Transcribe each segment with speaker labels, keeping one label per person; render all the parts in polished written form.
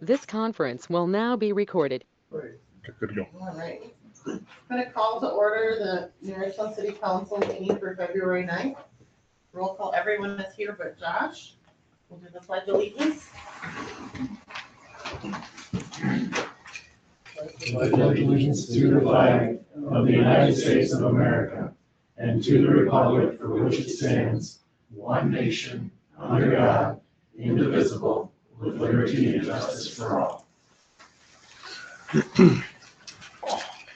Speaker 1: This conference will now be recorded.
Speaker 2: Okay, good to go.
Speaker 3: All right. I'm gonna call to order the New Richland City Council meeting for February 9th. Roll call, everyone is here but Josh. We'll do the pledge of allegiance.
Speaker 4: Pledge allegiance to the flag of the United States of America and to the republic for which it stands, one nation, under God, indivisible, with liberty and justice for all.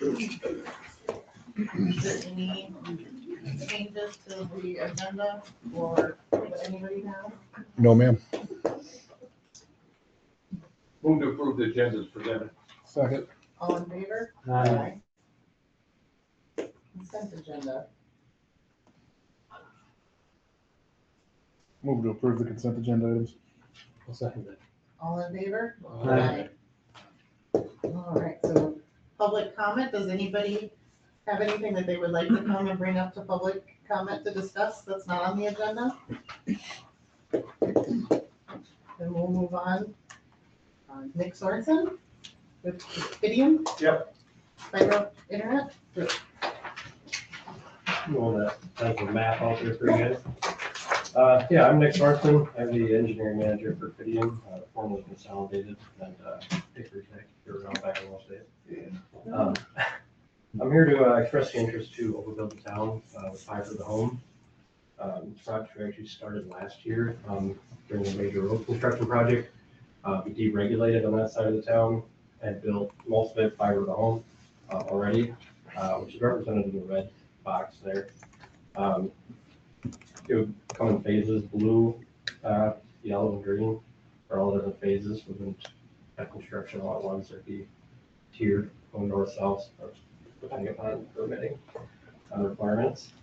Speaker 3: Is there any changes to the agenda or does anybody have?
Speaker 2: No, ma'am.
Speaker 5: Move to approve the agenda as presented.
Speaker 2: Second.
Speaker 3: All in favor?
Speaker 4: Aye.
Speaker 3: Consent agenda.
Speaker 2: Move to approve the consent agenda items.
Speaker 4: I'll second that.
Speaker 3: All in favor?
Speaker 4: Aye.
Speaker 3: All right, so public comment, does anybody have anything that they would like to come and bring up to public comment to discuss that's not on the agenda? Then we'll move on. Nick Sorensen with Fidium.
Speaker 5: Yep.
Speaker 3: Fiber internet.
Speaker 4: Well, that's a map out there for you guys. Yeah, I'm Nick Swartzen. I'm the engineering manager for Fidium, formerly Consolidated and Dickory Tech. They were around back in those days. I'm here to express the interest to overbuild the town with fiber to the home. This project we actually started last year during a major road construction project. We deregulated on that side of the town and built most of it fiber to the home already, which is represented in the red box there. It would come in phases, blue, yellow, and green, or all different phases. We wouldn't have construction all at once. It'd be tiered, going north, south, or depending upon permitting requirements.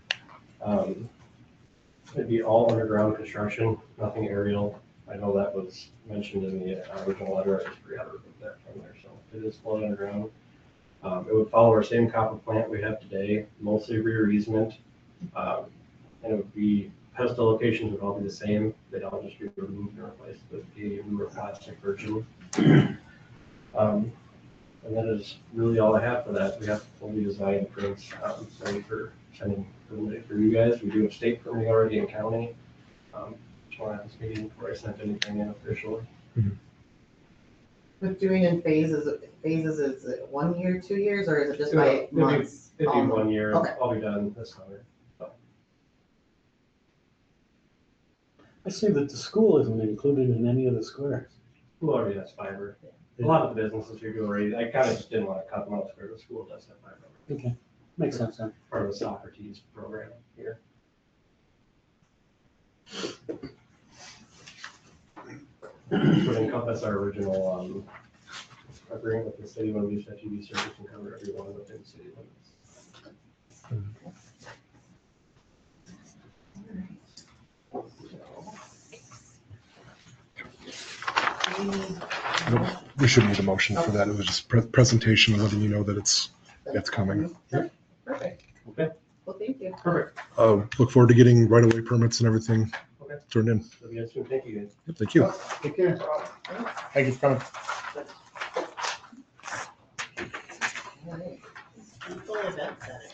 Speaker 4: It'd be all underground construction, nothing aerial. I know that was mentioned in the original letter. I just forgot to remove that from there. So it is flowing underground. It would follow our same copper plant we have today, mostly rear easement. And it would be, pedestal locations would all be the same. They'd all just be removed and replaced with a newer plastic version. And that is really all I have for that. We have fully designed prints ready for sending permitting for you guys. We do have state permitting already in county. Just want to have this meeting before I sent anything in officially.
Speaker 3: With doing in phases, is it 1 year, 2 years, or is it just by
Speaker 4: It'd be-
Speaker 3: months?
Speaker 4: It'd be 1 year.
Speaker 3: Okay.
Speaker 4: I'll be done this summer.
Speaker 6: I see that the school isn't included in any of the squares.
Speaker 4: Who already has fiber? A lot of the businesses here do already. I kind of just didn't want to cut them out where the school does have fiber.
Speaker 6: Okay, makes sense then.
Speaker 4: Part of the Socrates program here. Would encompass our original agreement with the city when we use that TV service and cover everyone within city limits.
Speaker 2: We shouldn't need a motion for that. It was just presentation, letting you know that it's coming.
Speaker 3: Perfect.
Speaker 4: Okay.
Speaker 3: Well, thank you.
Speaker 4: Perfect.
Speaker 2: Look forward to getting right-of-way permits and everything
Speaker 4: Okay.
Speaker 2: turned in.
Speaker 4: So you guys soon. Thank you guys.
Speaker 2: Yep, thank you.
Speaker 6: Take care.
Speaker 2: Thank you for coming.
Speaker 3: All right. Full event setting.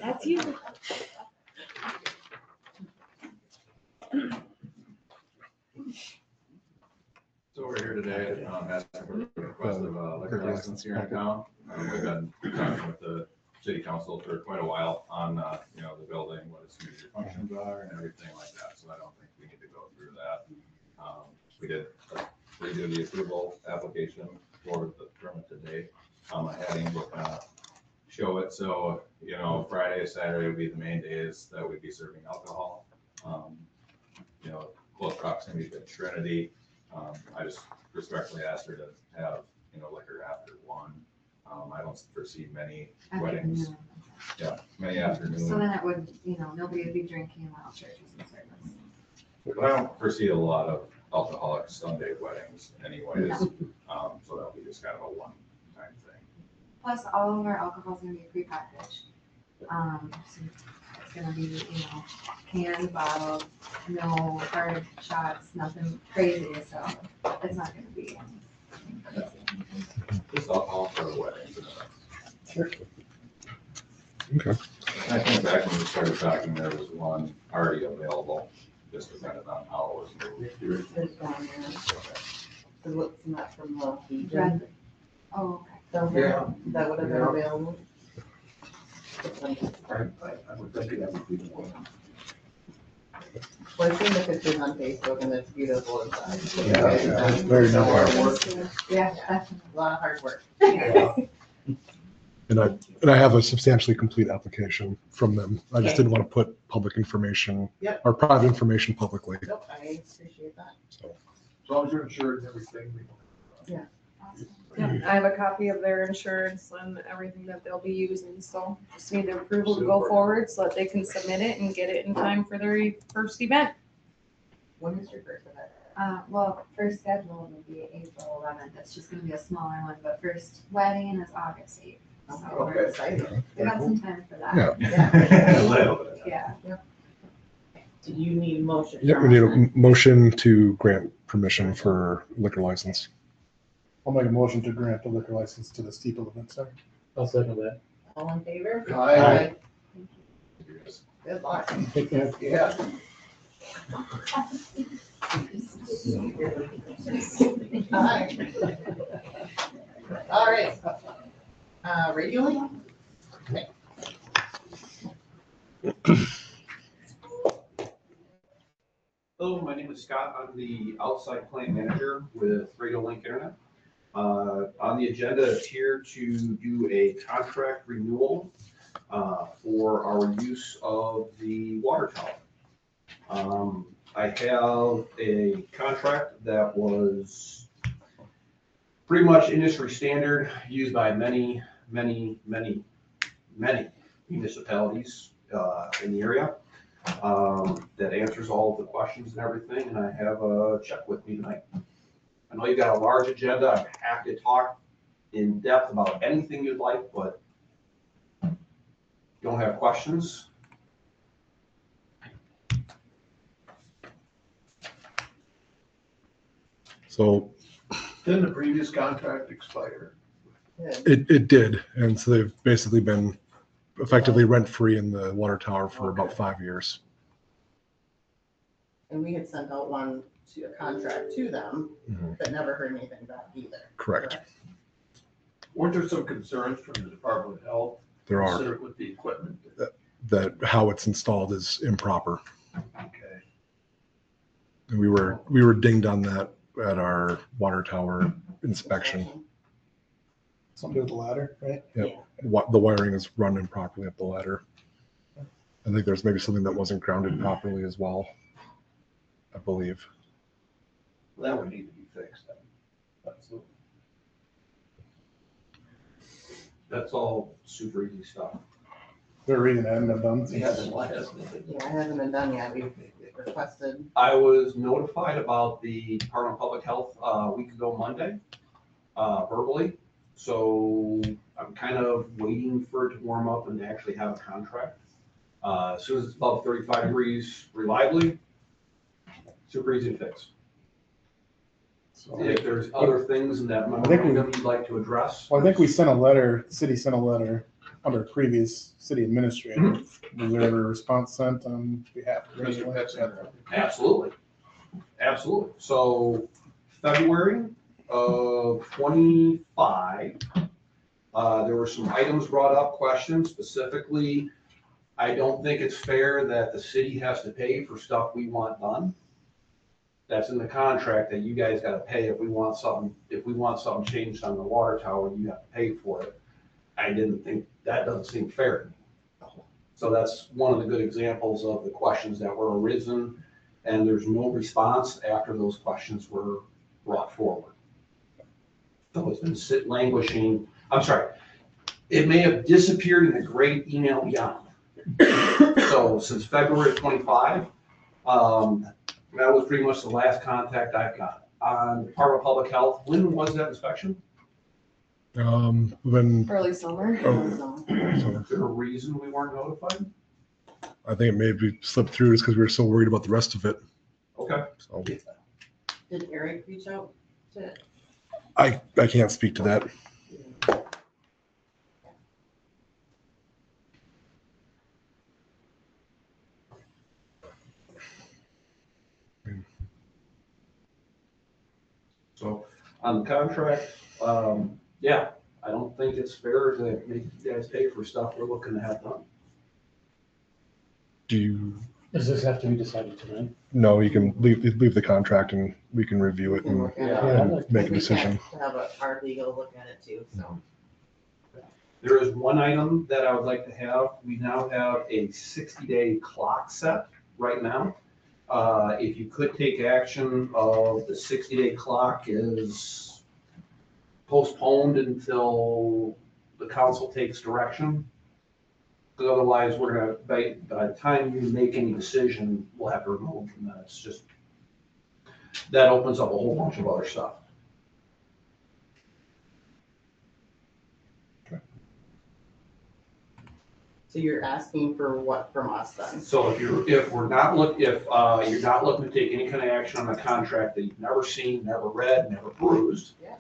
Speaker 1: That's you.
Speaker 7: So we're here today, asking for the request of a liquor license here in town. We've been talking with the city council for quite a while on, the building, what its major functions are and everything like that. So I don't think we need to go through that. We did redo the approval application for the permit today. I had him look, show it. So, Friday, Saturday would be the main days that we'd be serving alcohol. Close proximity to Trinity. I just respectfully asked her to have, liquor after 1. I don't foresee many weddings.
Speaker 8: Afternoon.
Speaker 7: Yeah, many afternoons.
Speaker 8: So then it would, nobody would be drinking while churches and service.
Speaker 7: But I don't foresee a lot of alcoholic Sunday weddings anyways. So that'll be just kind of a one-time thing.
Speaker 8: Plus, all of our alcohol's gonna be prepackaged. So It's gonna be, canned, bottled, no hard shots, nothing crazy, so it's not gonna be.
Speaker 7: Just alcohol for the weddings.
Speaker 6: Sure.
Speaker 2: Okay.
Speaker 7: I think back when we started talking, there was one already available, just depending on how it was moved.
Speaker 3: There's down there. So what's not from the Legion?
Speaker 8: Red. Oh, okay.
Speaker 3: Down there, that would have been available.
Speaker 5: I would think that would be the one.
Speaker 3: Well, I've seen the pictures on Facebook and it's beautiful inside.
Speaker 6: Yeah, it's very nice.
Speaker 8: Yeah, that's,
Speaker 3: A lot of hard work.
Speaker 8: yeah.
Speaker 2: And I have a substantially complete application from them. I just
Speaker 3: Okay.
Speaker 2: didn't want to put public information
Speaker 3: Yep.
Speaker 2: or private information publicly.
Speaker 3: Nope, I appreciate that.
Speaker 5: As long as you're insured and everything.
Speaker 9: I have a copy of their insurance and everything that they'll be using, so just need their approval to go
Speaker 5: Super.
Speaker 9: forward so that they can submit it and get it in time for their first event.
Speaker 3: When is your first event?
Speaker 8: Well, first schedule would be April 11th. That's just gonna be a smaller one, but first wedding is August 8th. So
Speaker 3: We're
Speaker 5: Okay.
Speaker 3: excited.
Speaker 8: we got some time for that.
Speaker 2: Yeah.
Speaker 8: Yeah.
Speaker 3: Do you need motion?
Speaker 2: Yep, we need a motion to grant permission for liquor license.
Speaker 6: I'll make a motion to grant the liquor license to the Steeple Event Center. I'll second that.
Speaker 3: All in favor?
Speaker 5: Aye.
Speaker 3: Good luck.
Speaker 6: Take care.
Speaker 5: Yeah.
Speaker 3: Aye. All right. Radio link?
Speaker 10: Hello, my name is Scott. I'm the outside plant manager with Radio Link Internet. On the agenda is here to do a contract renewal for our use of the water tower. I have a contract that was pretty much industry standard, used by many municipalities in the area. That answers all of the questions and everything, and I have a check with me tonight. I know you've got a large agenda. I'm happy to talk in depth about anything you'd like, but if you don't have questions.
Speaker 2: So
Speaker 5: Didn't the previous contract expire?
Speaker 2: it did. And so they've basically been effectively rent-free in the water tower for about 5 years.
Speaker 3: And we had sent out a contract to them,
Speaker 2: Mhm.
Speaker 3: but never heard anything back either.
Speaker 2: Correct.
Speaker 5: Weren't there some concerns from the Department of Health?
Speaker 2: There are,
Speaker 5: considered with the equipment?
Speaker 2: that how it's installed is improper.
Speaker 5: Okay.
Speaker 2: And we were dinged on that at our water tower inspection.
Speaker 6: Something to do with the ladder, right?
Speaker 2: The wiring is run improperly up the ladder. I think there's maybe something that wasn't grounded properly as well, I believe.
Speaker 5: Well, that would need to be fixed then. Absolutely.
Speaker 10: That's all super easy stuff.
Speaker 6: They're reading that and done.
Speaker 5: Yeah, then why hasn't it been?
Speaker 3: Yeah, it hasn't been done yet. We've requested.
Speaker 10: I was notified about the Department of Public Health a week ago Monday, verbally. So I'm kind of waiting for it to warm up and actually have a contract. As soon as it's above 35 degrees reliably, super easy to fix.
Speaker 6: So,
Speaker 10: If there's other things in that
Speaker 6: think we-
Speaker 10: memorandum you'd like to address.
Speaker 6: well, I think we sent a letter, the city sent a letter under previous city administrator. Was there ever a response sent on behalf of
Speaker 5: Mr. Petzing.
Speaker 10: Absolutely. Absolutely. So February of 25, there were some items brought up, questions specifically. I don't think it's fair that the city has to pay for stuff we want done. That's in the contract that you guys gotta pay if we want something changed on the water tower, you have to pay for it. I didn't think, that doesn't seem fair to me. So that's one of the good examples of the questions that were arisen, and there's no response after those questions were brought forward. So it's been languishing, I'm sorry, it may have disappeared in the great email beyond. So since February of 25, that was pretty much the last contact I've got. On Department of Public Health, when was that inspection?
Speaker 2: When,
Speaker 9: Early summer.
Speaker 2: oh,
Speaker 10: Is there a reason we weren't notified?
Speaker 2: I think it maybe slipped through just because we were so worried about the rest of it.
Speaker 10: Okay.
Speaker 2: So
Speaker 3: Did Eric reach out to?
Speaker 2: I can't speak to that.
Speaker 10: So on the contract, yeah, I don't think it's fair to make you guys pay for stuff we're looking to have done.
Speaker 2: Do you?
Speaker 11: Does this have to be decided tonight?
Speaker 2: No, you can leave the contract and we can review it and, and make a decision.
Speaker 3: Have our legal look at it too, so.
Speaker 10: There is one item that I would like to have. We now have a 60-day clock set right now. If you could take action of the 60-day clock is postponed until the council takes direction. Because otherwise, we're gonna, by the time you make any decision, we'll have to remove from that. It's just, that opens up a whole bunch of other stuff.
Speaker 3: So you're asking for what from us then?
Speaker 10: So if you're not looking to take any kind of action on a contract that you've never seen, never read, never perused.
Speaker 3: Yeah.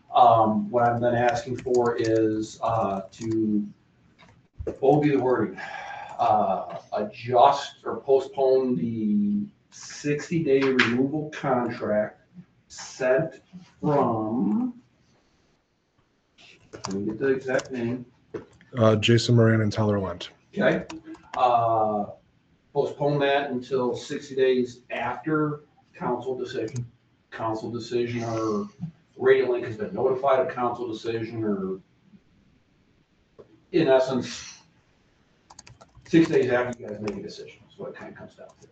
Speaker 10: What I'm then asking for is, to, what will be the wording? Adjust or postpone the 60-day removal contract sent from, let me get the exact name.
Speaker 2: Jason Moran and Tyler Lent.
Speaker 10: Okay, postpone that until 60 days after council decision. Council decision, or Radio Link has been notified of council decision, or in essence, 6 days after you guys make a decision. That's what it kind of comes down to.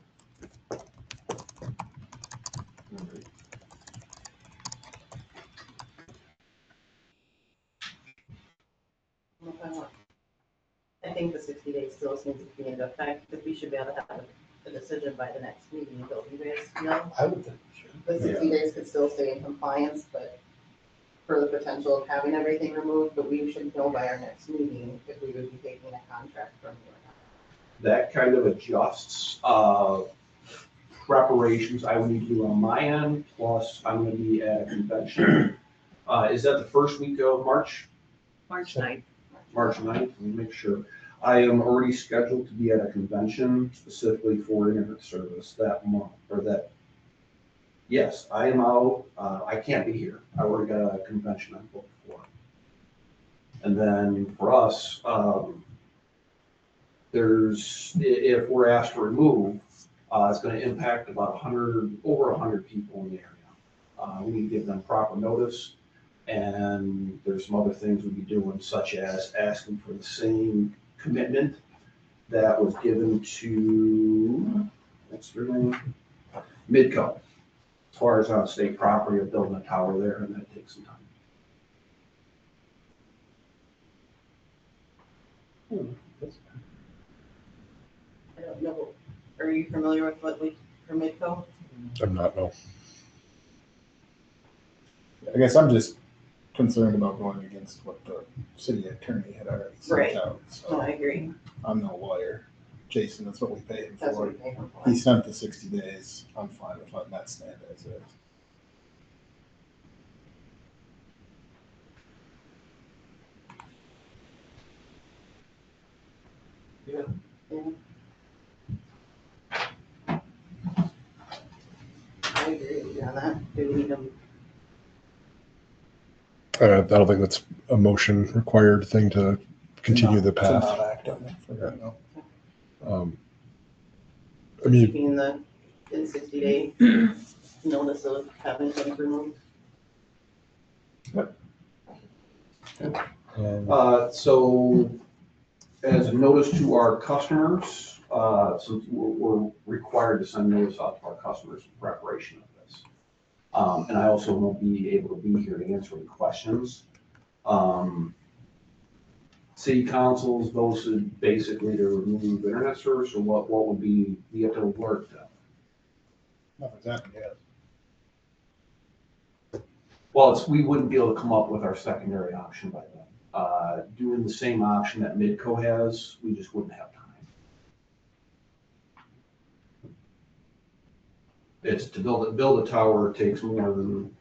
Speaker 3: I think the 60 days still needs to be in effect, because we should be able to have a decision by the next meeting, don't you guys feel?
Speaker 11: I would think we should.
Speaker 3: The 60 days could still stay in compliance, but for the potential of having everything removed, but we should know by our next meeting if we would be taking a contract from you or not.
Speaker 10: That kind of adjusts, preparations I would need to do on my end, plus I'm gonna be at a convention. Is that the first week of March?
Speaker 1: March 9th.
Speaker 10: March 9th, let me make sure. I am already scheduled to be at a convention specifically for internet service that month, or that, yes, I am out, I can't be here. I already got a convention I'm booked for. And then for us, if we're asked to remove, it's gonna impact about over 100 people in the area. We need to give them proper notice. And there's some other things we'd be doing, such as asking for the same commitment that was given to, what's their name? Midco, as far as on state property of building a tower there, and that takes some time.
Speaker 3: I don't know, are you familiar with what we, for Midco?
Speaker 2: I'm not, no.
Speaker 6: I guess I'm just concerned about going against what the city attorney had already
Speaker 3: Right.
Speaker 6: sent out.
Speaker 3: No,
Speaker 6: So
Speaker 3: I agree,
Speaker 6: I'm no lawyer. Jason, that's what we paid him
Speaker 3: that's what
Speaker 6: for.
Speaker 3: we pay him for.
Speaker 6: He sent the 60 days. I'm fine with letting that stand as is.
Speaker 3: I agree with you on that. Do we need them?
Speaker 2: I don't think that's a motion required thing to continue the
Speaker 6: To
Speaker 2: path.
Speaker 6: not act on it for right now.
Speaker 2: I mean,
Speaker 3: Keeping the, in 60 day notice of having things removed?
Speaker 10: So as a notice to our customers, since we're required to send notice out to our customers in preparation of this. And I also won't be able to be here to answer any questions. City councils, those who basically to remove internet service, or what would be, you have to alert them.
Speaker 6: Nothing's happened yet.
Speaker 10: Well, we wouldn't be able to come up with our secondary option by then. Doing the same option that Midco has, we just wouldn't have time. It's to build a tower takes more than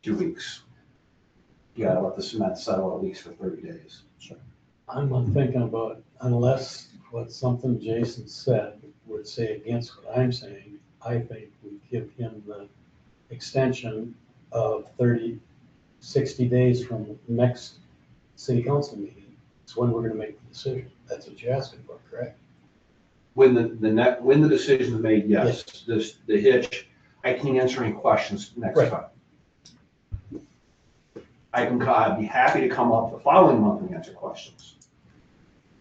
Speaker 10: 2 weeks. You gotta let the cement settle at least for 30 days.
Speaker 11: I'm thinking about, unless what something Jason said would say against what I'm saying, I think we give him the extension of 60 days from next city council meeting. It's when we're gonna make the decision. That's what you're asking for, correct?
Speaker 10: When the decision is made, yes, the hitch, I can't answer any questions next
Speaker 11: Right.
Speaker 10: time. I'd be happy to come up the following month and answer questions.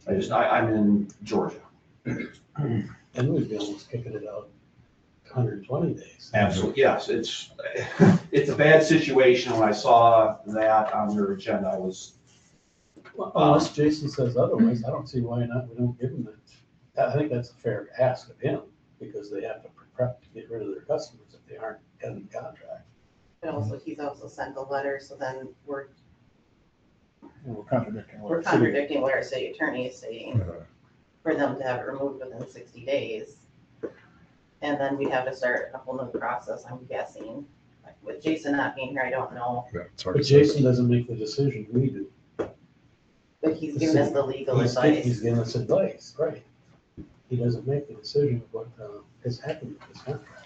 Speaker 10: I'm in Georgia.
Speaker 11: And we'd be almost kicking it out 120 days.
Speaker 10: Absolutely, yes, it's a bad situation. When I saw that on their agenda, I was,
Speaker 11: Well, unless Jason says otherwise, I don't see why not, we don't give him that. I think that's a fair ask of him, because they have to prep to get rid of their customers if they aren't in the contract.
Speaker 3: But also, he's also sent a letter, so then we're
Speaker 6: contradicting. what
Speaker 3: we're
Speaker 6: the city-
Speaker 3: contradicting what our city attorney is saying,
Speaker 2: Uh,
Speaker 3: for them to have it removed within 60 days. And then we'd have to start a whole new process, I'm guessing. Like, with Jason not being here, I don't know,
Speaker 2: Yeah, it's hard
Speaker 11: But
Speaker 2: to say.
Speaker 11: Jason doesn't make the decision, we do.
Speaker 3: but he's given us the legal
Speaker 11: He's
Speaker 3: advice.
Speaker 11: giving us advice, right. He doesn't make the decision of what has happened with this contract.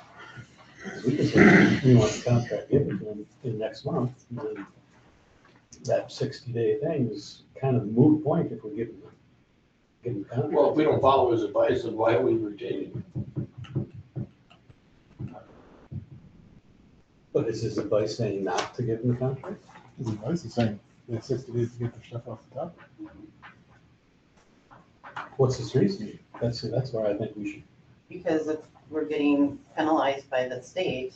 Speaker 11: We can say, we want the contract given to him in next month, and then that 60-day thing is kind of a moot point if we give him the contract.
Speaker 5: Well, if we don't follow his advice, then why are we retaining him?
Speaker 11: But is his advice saying not to give him the contract?
Speaker 6: His advice is saying they have 60 days to get their stuff off the top.
Speaker 11: What's his reasoning? That's where I think we should.
Speaker 3: Because if we're getting penalized by the state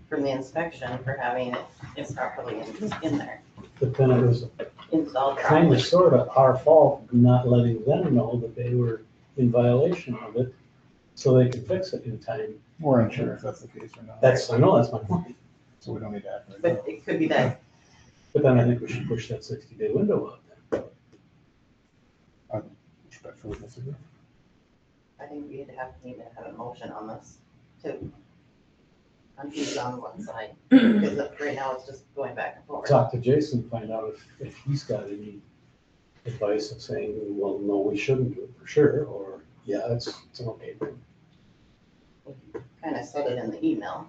Speaker 3: from the inspection for having it improperly in there,
Speaker 11: But then it was
Speaker 3: installed
Speaker 11: kind
Speaker 3: properly.
Speaker 11: of sort of our fault not letting them know that they were in violation of it, so they could fix it in time.
Speaker 6: We're unsure if that's the case or not.
Speaker 11: I know, that's my point.
Speaker 6: So we don't need to act right now.
Speaker 3: But it could be that,
Speaker 11: But then I think we should push that 60-day window out then.
Speaker 6: Respectfully disagree.
Speaker 3: I think we'd need to have a motion on this too. On who's on what side, because right now it's just going back and forth.
Speaker 11: Talk to Jason, find out if he's got any advice of saying, well, no, we shouldn't do it for sure, or, yeah, it's an okay thing.
Speaker 3: Kind of said it in the email.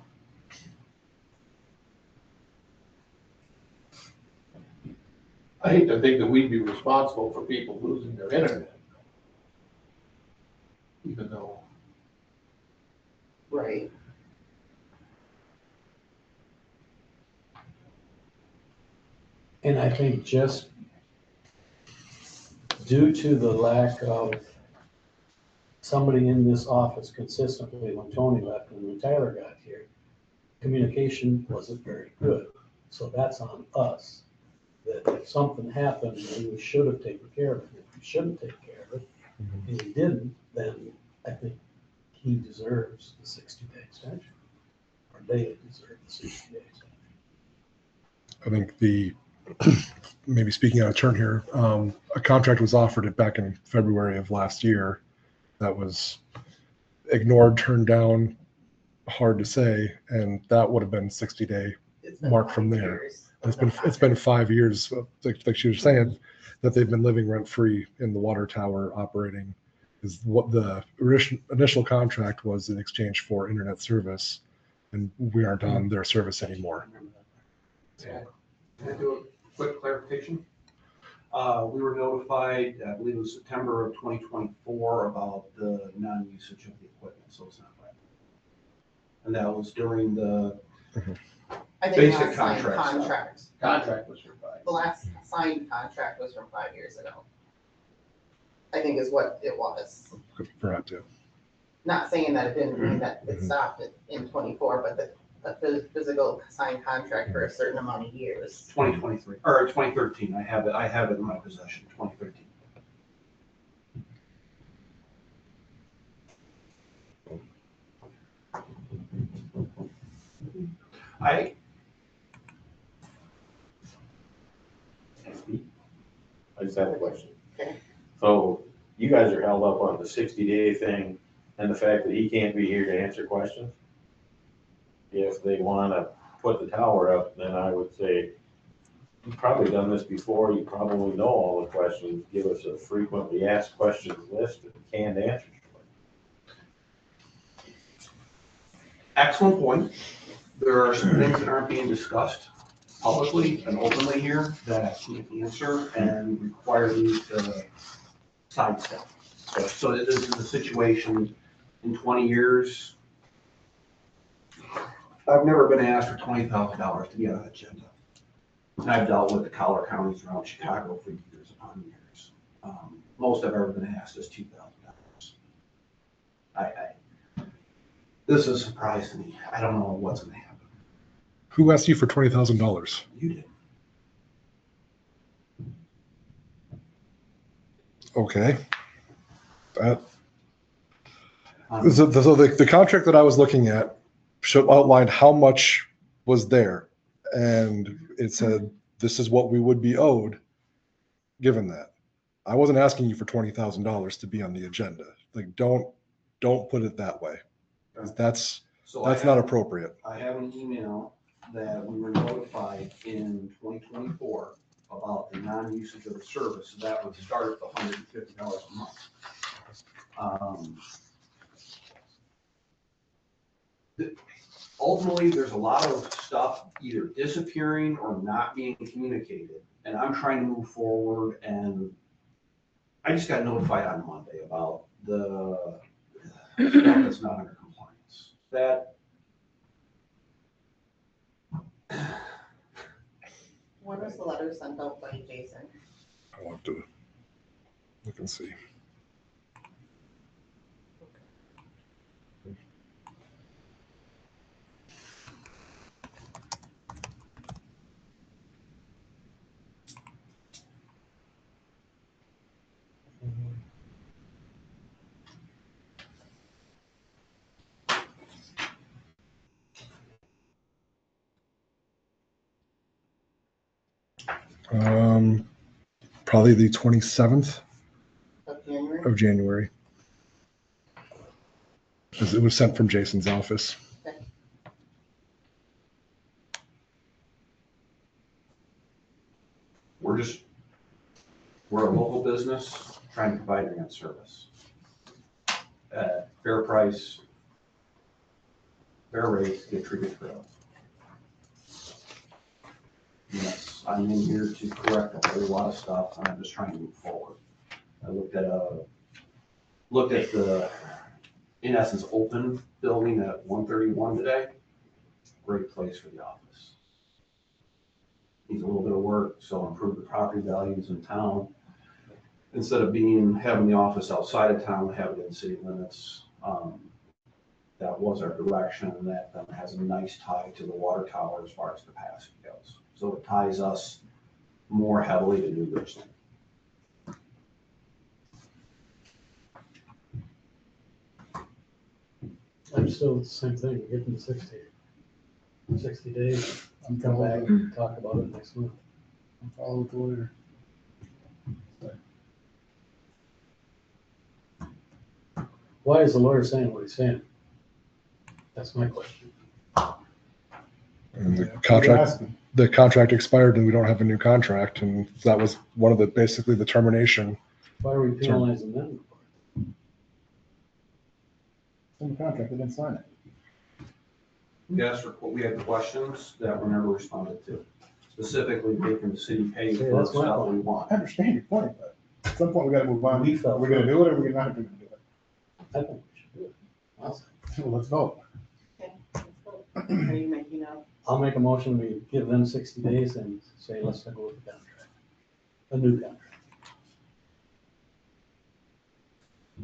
Speaker 5: I hate to think that we'd be responsible for people losing their internet. Even though,
Speaker 3: Right.
Speaker 11: And I think just due to the lack of somebody in this office consistently when Tony left and when Tyler got here, communication wasn't very good. So that's on us, that if something happened, then we should have taken care of it. If we shouldn't take care of it, and we didn't, then I think he deserves the 60-day extension. Or they deserve the 60-day extension.
Speaker 2: I think maybe speaking out of turn here, a contract was offered back in February of last year that was ignored, turned down, hard to say, and that would have been 60-day
Speaker 3: It's been
Speaker 2: mark
Speaker 3: 5
Speaker 2: from there.
Speaker 3: years.
Speaker 2: It's been 5 years, like she was saying, that they've been living rent free in the water tower operating. Is what the initial contract was in exchange for internet service, and we aren't on their service anymore.
Speaker 10: Can I do a quick clarification? We were notified, I believe it was September of 2024, about the non-usage of the equipment, so it's not right. And that was during the
Speaker 3: I think
Speaker 10: basic
Speaker 3: last signed
Speaker 10: contract stuff.
Speaker 5: contract was revised.
Speaker 3: The last signed contract was from 5 years ago. I think is what it was.
Speaker 2: For that too.
Speaker 3: Not saying that it didn't mean that it stopped in 24, but the physical signed contract for a certain amount of years.
Speaker 10: 2023, or 2013, I have it in my possession, 2013.
Speaker 12: I just have a question.
Speaker 3: Okay.
Speaker 12: So you guys are held up on the 60-day thing and the fact that he can't be here to answer questions? if they wanna put the tower up, then I would say, you've probably done this before, you probably know all the questions, give us a frequently asked questions list and canned answers.
Speaker 10: Excellent point. There are some things that aren't being discussed publicly and openly here that I can't answer and require you to sidestep. So this is a situation in 20 years. I've never been asked for $20,000 to be on an agenda. And I've dealt with the collar counties around Chicago for years upon years. Most I've ever been asked is $2,000. This is a surprise to me. I don't know what's gonna happen.
Speaker 2: Who asked you for $20,000?
Speaker 10: You did.
Speaker 2: Okay. So the contract that I was looking at outlined how much was there. And it said, this is what we would be owed, given that. I wasn't asking you for $20,000 to be on the agenda. Like, don't put it that way. That's not appropriate.
Speaker 10: I have an email that we were notified in 2024 about the non-usage of the service. So that would start at the $150 a month. Ultimately, there's a lot of stuff either disappearing or not being communicated. And I'm trying to move forward, and I just got notified on Monday about the stuff that's not under compliance.
Speaker 3: When was the letter sent out by Jason?
Speaker 2: I'll have to look and see. Probably the 27th of January. Because it was sent from Jason's office.
Speaker 10: We're a local business trying to provide internet service at fair price, fair rate, get treated fairly. Yes, I'm in here to correct a whole lot of stuff, and I'm just trying to move forward. I looked at the, in essence, open building at 131 today. Great place for the office. Needs a little bit of work, so improve the property values in town. Instead of having the office outside of town, have it in city limits. That was our direction, and that has a nice tie to the water tower as far as capacity goes. So it ties us more heavily to New Richland.
Speaker 11: I'm still the same thing, give them 60 days, come back and talk about it next month.
Speaker 6: Follow the lawyer.
Speaker 11: Why is the lawyer saying what he's saying? That's my question.
Speaker 2: And the contract expired and we don't have a new contract. And that was one of basically the termination.
Speaker 11: Why are we penalizing them?
Speaker 6: In the contract, they didn't sign it.
Speaker 10: Yes, we had questions that were never responded to. Specifically, making the city pay for the stuff we want.
Speaker 6: I understand your point, but at some point we gotta move on. Are we gonna do it or we're not gonna do it?
Speaker 11: I think we should do it.
Speaker 6: Well, let's vote.
Speaker 3: Okay, let's vote. Are you making a?
Speaker 11: I'll make a motion, we give them 60 days and say, let's go with the contract, a new contract.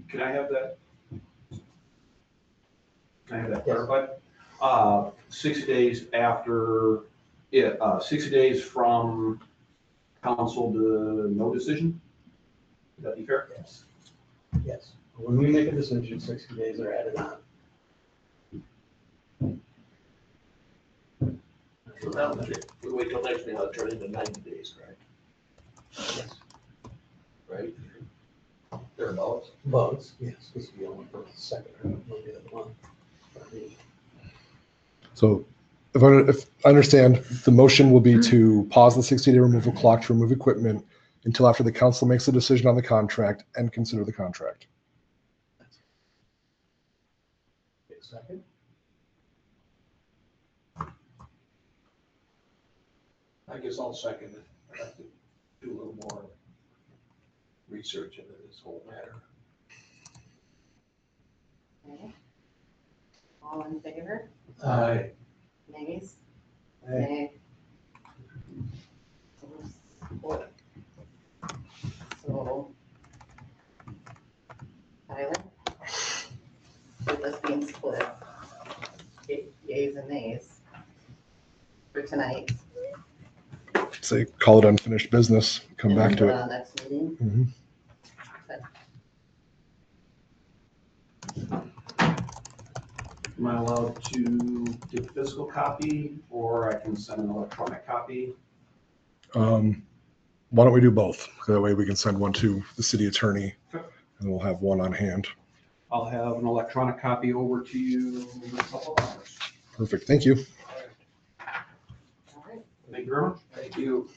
Speaker 10: Can I have that? Can I have that
Speaker 11: Yes.
Speaker 10: clarified? 60 days after, 60 days from council to no decision? Would that be fair?
Speaker 11: Yes. Yes. When we make a decision, 60 days are added on.
Speaker 5: So now we wait till next meeting, I'll turn into 90 days, correct?
Speaker 11: Yes.
Speaker 5: Right? Thereabouts.
Speaker 11: Votes, yes, because we only for the second or Monday of the month.
Speaker 2: So if I understand, the motion will be to pause the 60-day removal clock to remove equipment until after the council makes a decision on the contract and consider the contract.
Speaker 11: Okay, second.
Speaker 5: I guess I'll second it. I have to do a little more research into this whole matter.
Speaker 3: Okay. All in favor?
Speaker 5: Aye.
Speaker 3: Nays?
Speaker 11: Aye.
Speaker 3: Nay. So, Tyler? With us being split, yays and nays for tonight.
Speaker 2: Say, call it unfinished business, come
Speaker 3: and
Speaker 2: back
Speaker 3: then
Speaker 2: to
Speaker 3: put
Speaker 2: it.
Speaker 3: on next meeting.
Speaker 2: Mhm.
Speaker 10: Am I allowed to get a physical copy or I can send an electronic copy?
Speaker 2: Why don't we do both? That way we can send one to the city attorney and we'll have one on hand.
Speaker 10: I'll have an electronic copy over to you in a couple of hours.
Speaker 2: Perfect. Thank you.
Speaker 3: All right.
Speaker 10: Thank you very much.
Speaker 5: Thank you.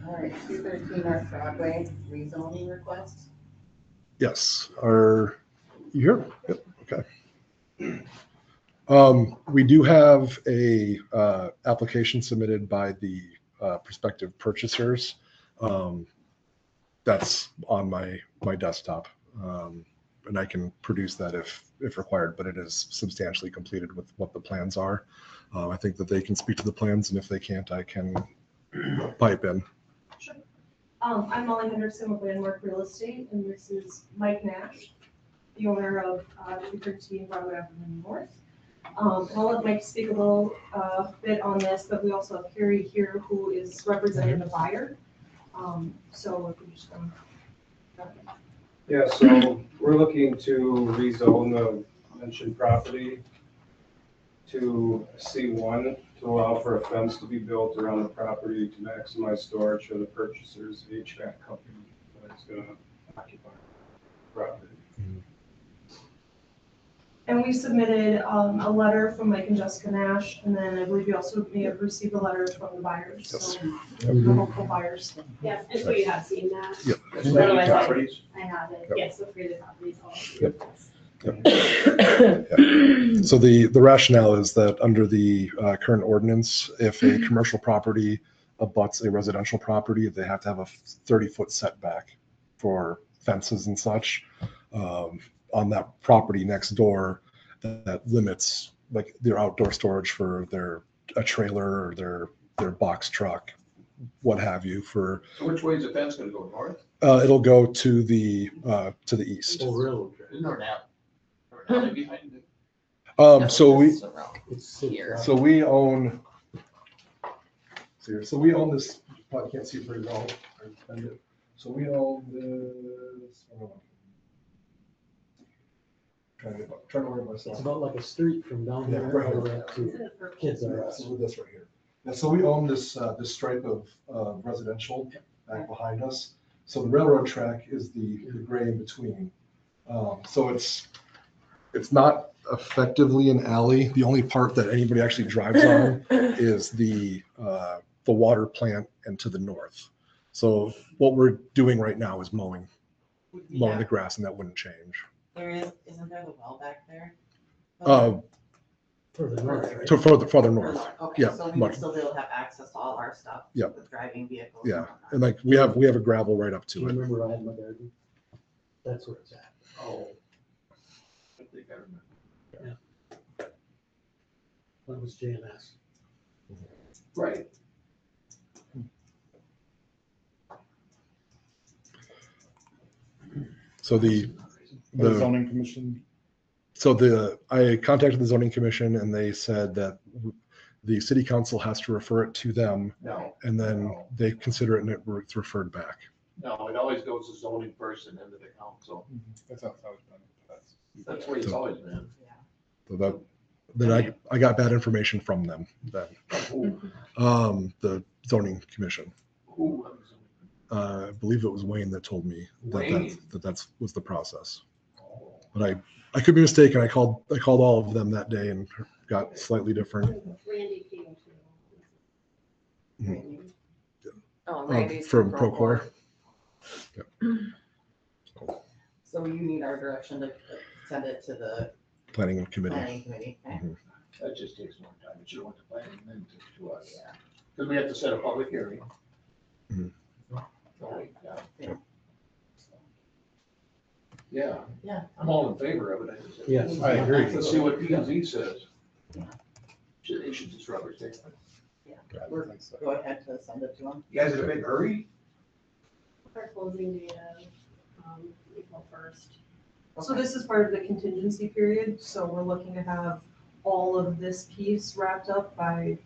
Speaker 3: All right, 213 North Broadway rezoning request.
Speaker 2: Yes. Are you here? Yep. Okay. We do have a application submitted by the prospective purchasers. That's on my desktop, and I can produce that if required. But it is substantially completed with what the plans are. I think that they can speak to the plans, and if they can't, I can pipe in.
Speaker 9: Sure. I'm Molly Henderson with Landmark Real Estate, and this is Mike Nash, the owner of 213 Broadway Avenue North. And I'll let Mike speak a little bit on this, but we also have Carrie here who is representing the buyer. So if we just
Speaker 13: Yeah, so we're looking to rezone the mentioned property to C1 to allow for a fence to be built around the property to maximize storage for the purchasers, HVAC company that's gonna occupy the property.
Speaker 9: And we submitted a letter from Mike and Jessica Nash, and then I believe you also may have received a letter from the buyers, so the hopeful buyers.
Speaker 14: Yes, and so you have seen that?
Speaker 2: Yep.
Speaker 14: Otherwise,
Speaker 5: Properties?
Speaker 14: I have it,
Speaker 2: Yep.
Speaker 14: yes, the creative properties. All.
Speaker 2: So the rationale is that under the current ordinance, if a commercial property abuts a residential property, they have to have a 30-foot setback for fences and such. On that property next door, that limits like their outdoor storage for a trailer or their box truck, what have you. For
Speaker 5: So which way is the fence gonna go, north?
Speaker 2: it'll go to the east.
Speaker 11: Oh, railroad.
Speaker 5: Isn't there an alley behind it?
Speaker 2: So we
Speaker 11: It's
Speaker 3: Here.
Speaker 2: so we own. So we own this. Probably can't see it very well. So we own this. Trying to worry
Speaker 11: It's
Speaker 2: myself.
Speaker 11: about like a street from down
Speaker 2: Yeah,
Speaker 11: here
Speaker 2: right.
Speaker 11: over to Kids R Us.
Speaker 2: So this right here. Yeah, so we own this stripe of residential back behind us. So the railroad track is the gray in between. So it's not effectively an alley. The only part that anybody actually drives on is the water plant and to the north. So what we're doing right now is mowing the grass, and that wouldn't change.
Speaker 3: Isn't there the well back there?
Speaker 11: Further north, right?
Speaker 2: To further north.
Speaker 3: Okay,
Speaker 2: Yeah,
Speaker 3: so we
Speaker 2: much.
Speaker 3: would still be able to have access to all our stuff.
Speaker 2: Yeah.
Speaker 3: With driving vehicles.
Speaker 2: Yeah,
Speaker 3: whatnot.
Speaker 2: and like we have a gravel right up
Speaker 11: Do
Speaker 2: to
Speaker 11: you
Speaker 2: it.
Speaker 11: remember I had my garden? That's where it's at.
Speaker 5: Oh. I think I remember.
Speaker 11: That was JNS.
Speaker 5: Right.
Speaker 2: So
Speaker 6: The zoning commission.
Speaker 2: I contacted the zoning commission and they said that the city council has to refer it to them
Speaker 5: No,
Speaker 2: and then they consider it and it's referred back.
Speaker 5: no, it always goes to zoning first and then to the council.
Speaker 6: That's how it's always been.
Speaker 5: That's the way it's always been.
Speaker 2: So that, Then I got bad information from them then.
Speaker 5: Who,
Speaker 2: The zoning commission.
Speaker 5: who,
Speaker 2: I believe it was Wayne that told me
Speaker 5: Wayne?
Speaker 2: that was the process. But I could be mistaken. I called all of them that day and got slightly different.
Speaker 14: Randy came to.
Speaker 3: Oh, Randy's
Speaker 2: From Procore.
Speaker 3: So you need our direction to send it to the
Speaker 2: Planning committee.
Speaker 3: planning committee. Okay.
Speaker 2: Mhm.
Speaker 5: that just takes more time. It should went to planning and then to us. Because we have to set a public hearing.
Speaker 2: Mhm.
Speaker 5: Yeah. Yeah,
Speaker 3: Yeah.
Speaker 5: I'm all in favor of it.
Speaker 11: Yes,
Speaker 6: I agree.
Speaker 5: Let's see what P and Z says. They should just rubber stamp it.
Speaker 3: We're, go ahead to send it to them.
Speaker 5: You guys in a big hurry?
Speaker 14: Our closing date of, April 1st.
Speaker 9: So this is part of the contingency period, so we're looking to have all of this piece wrapped up by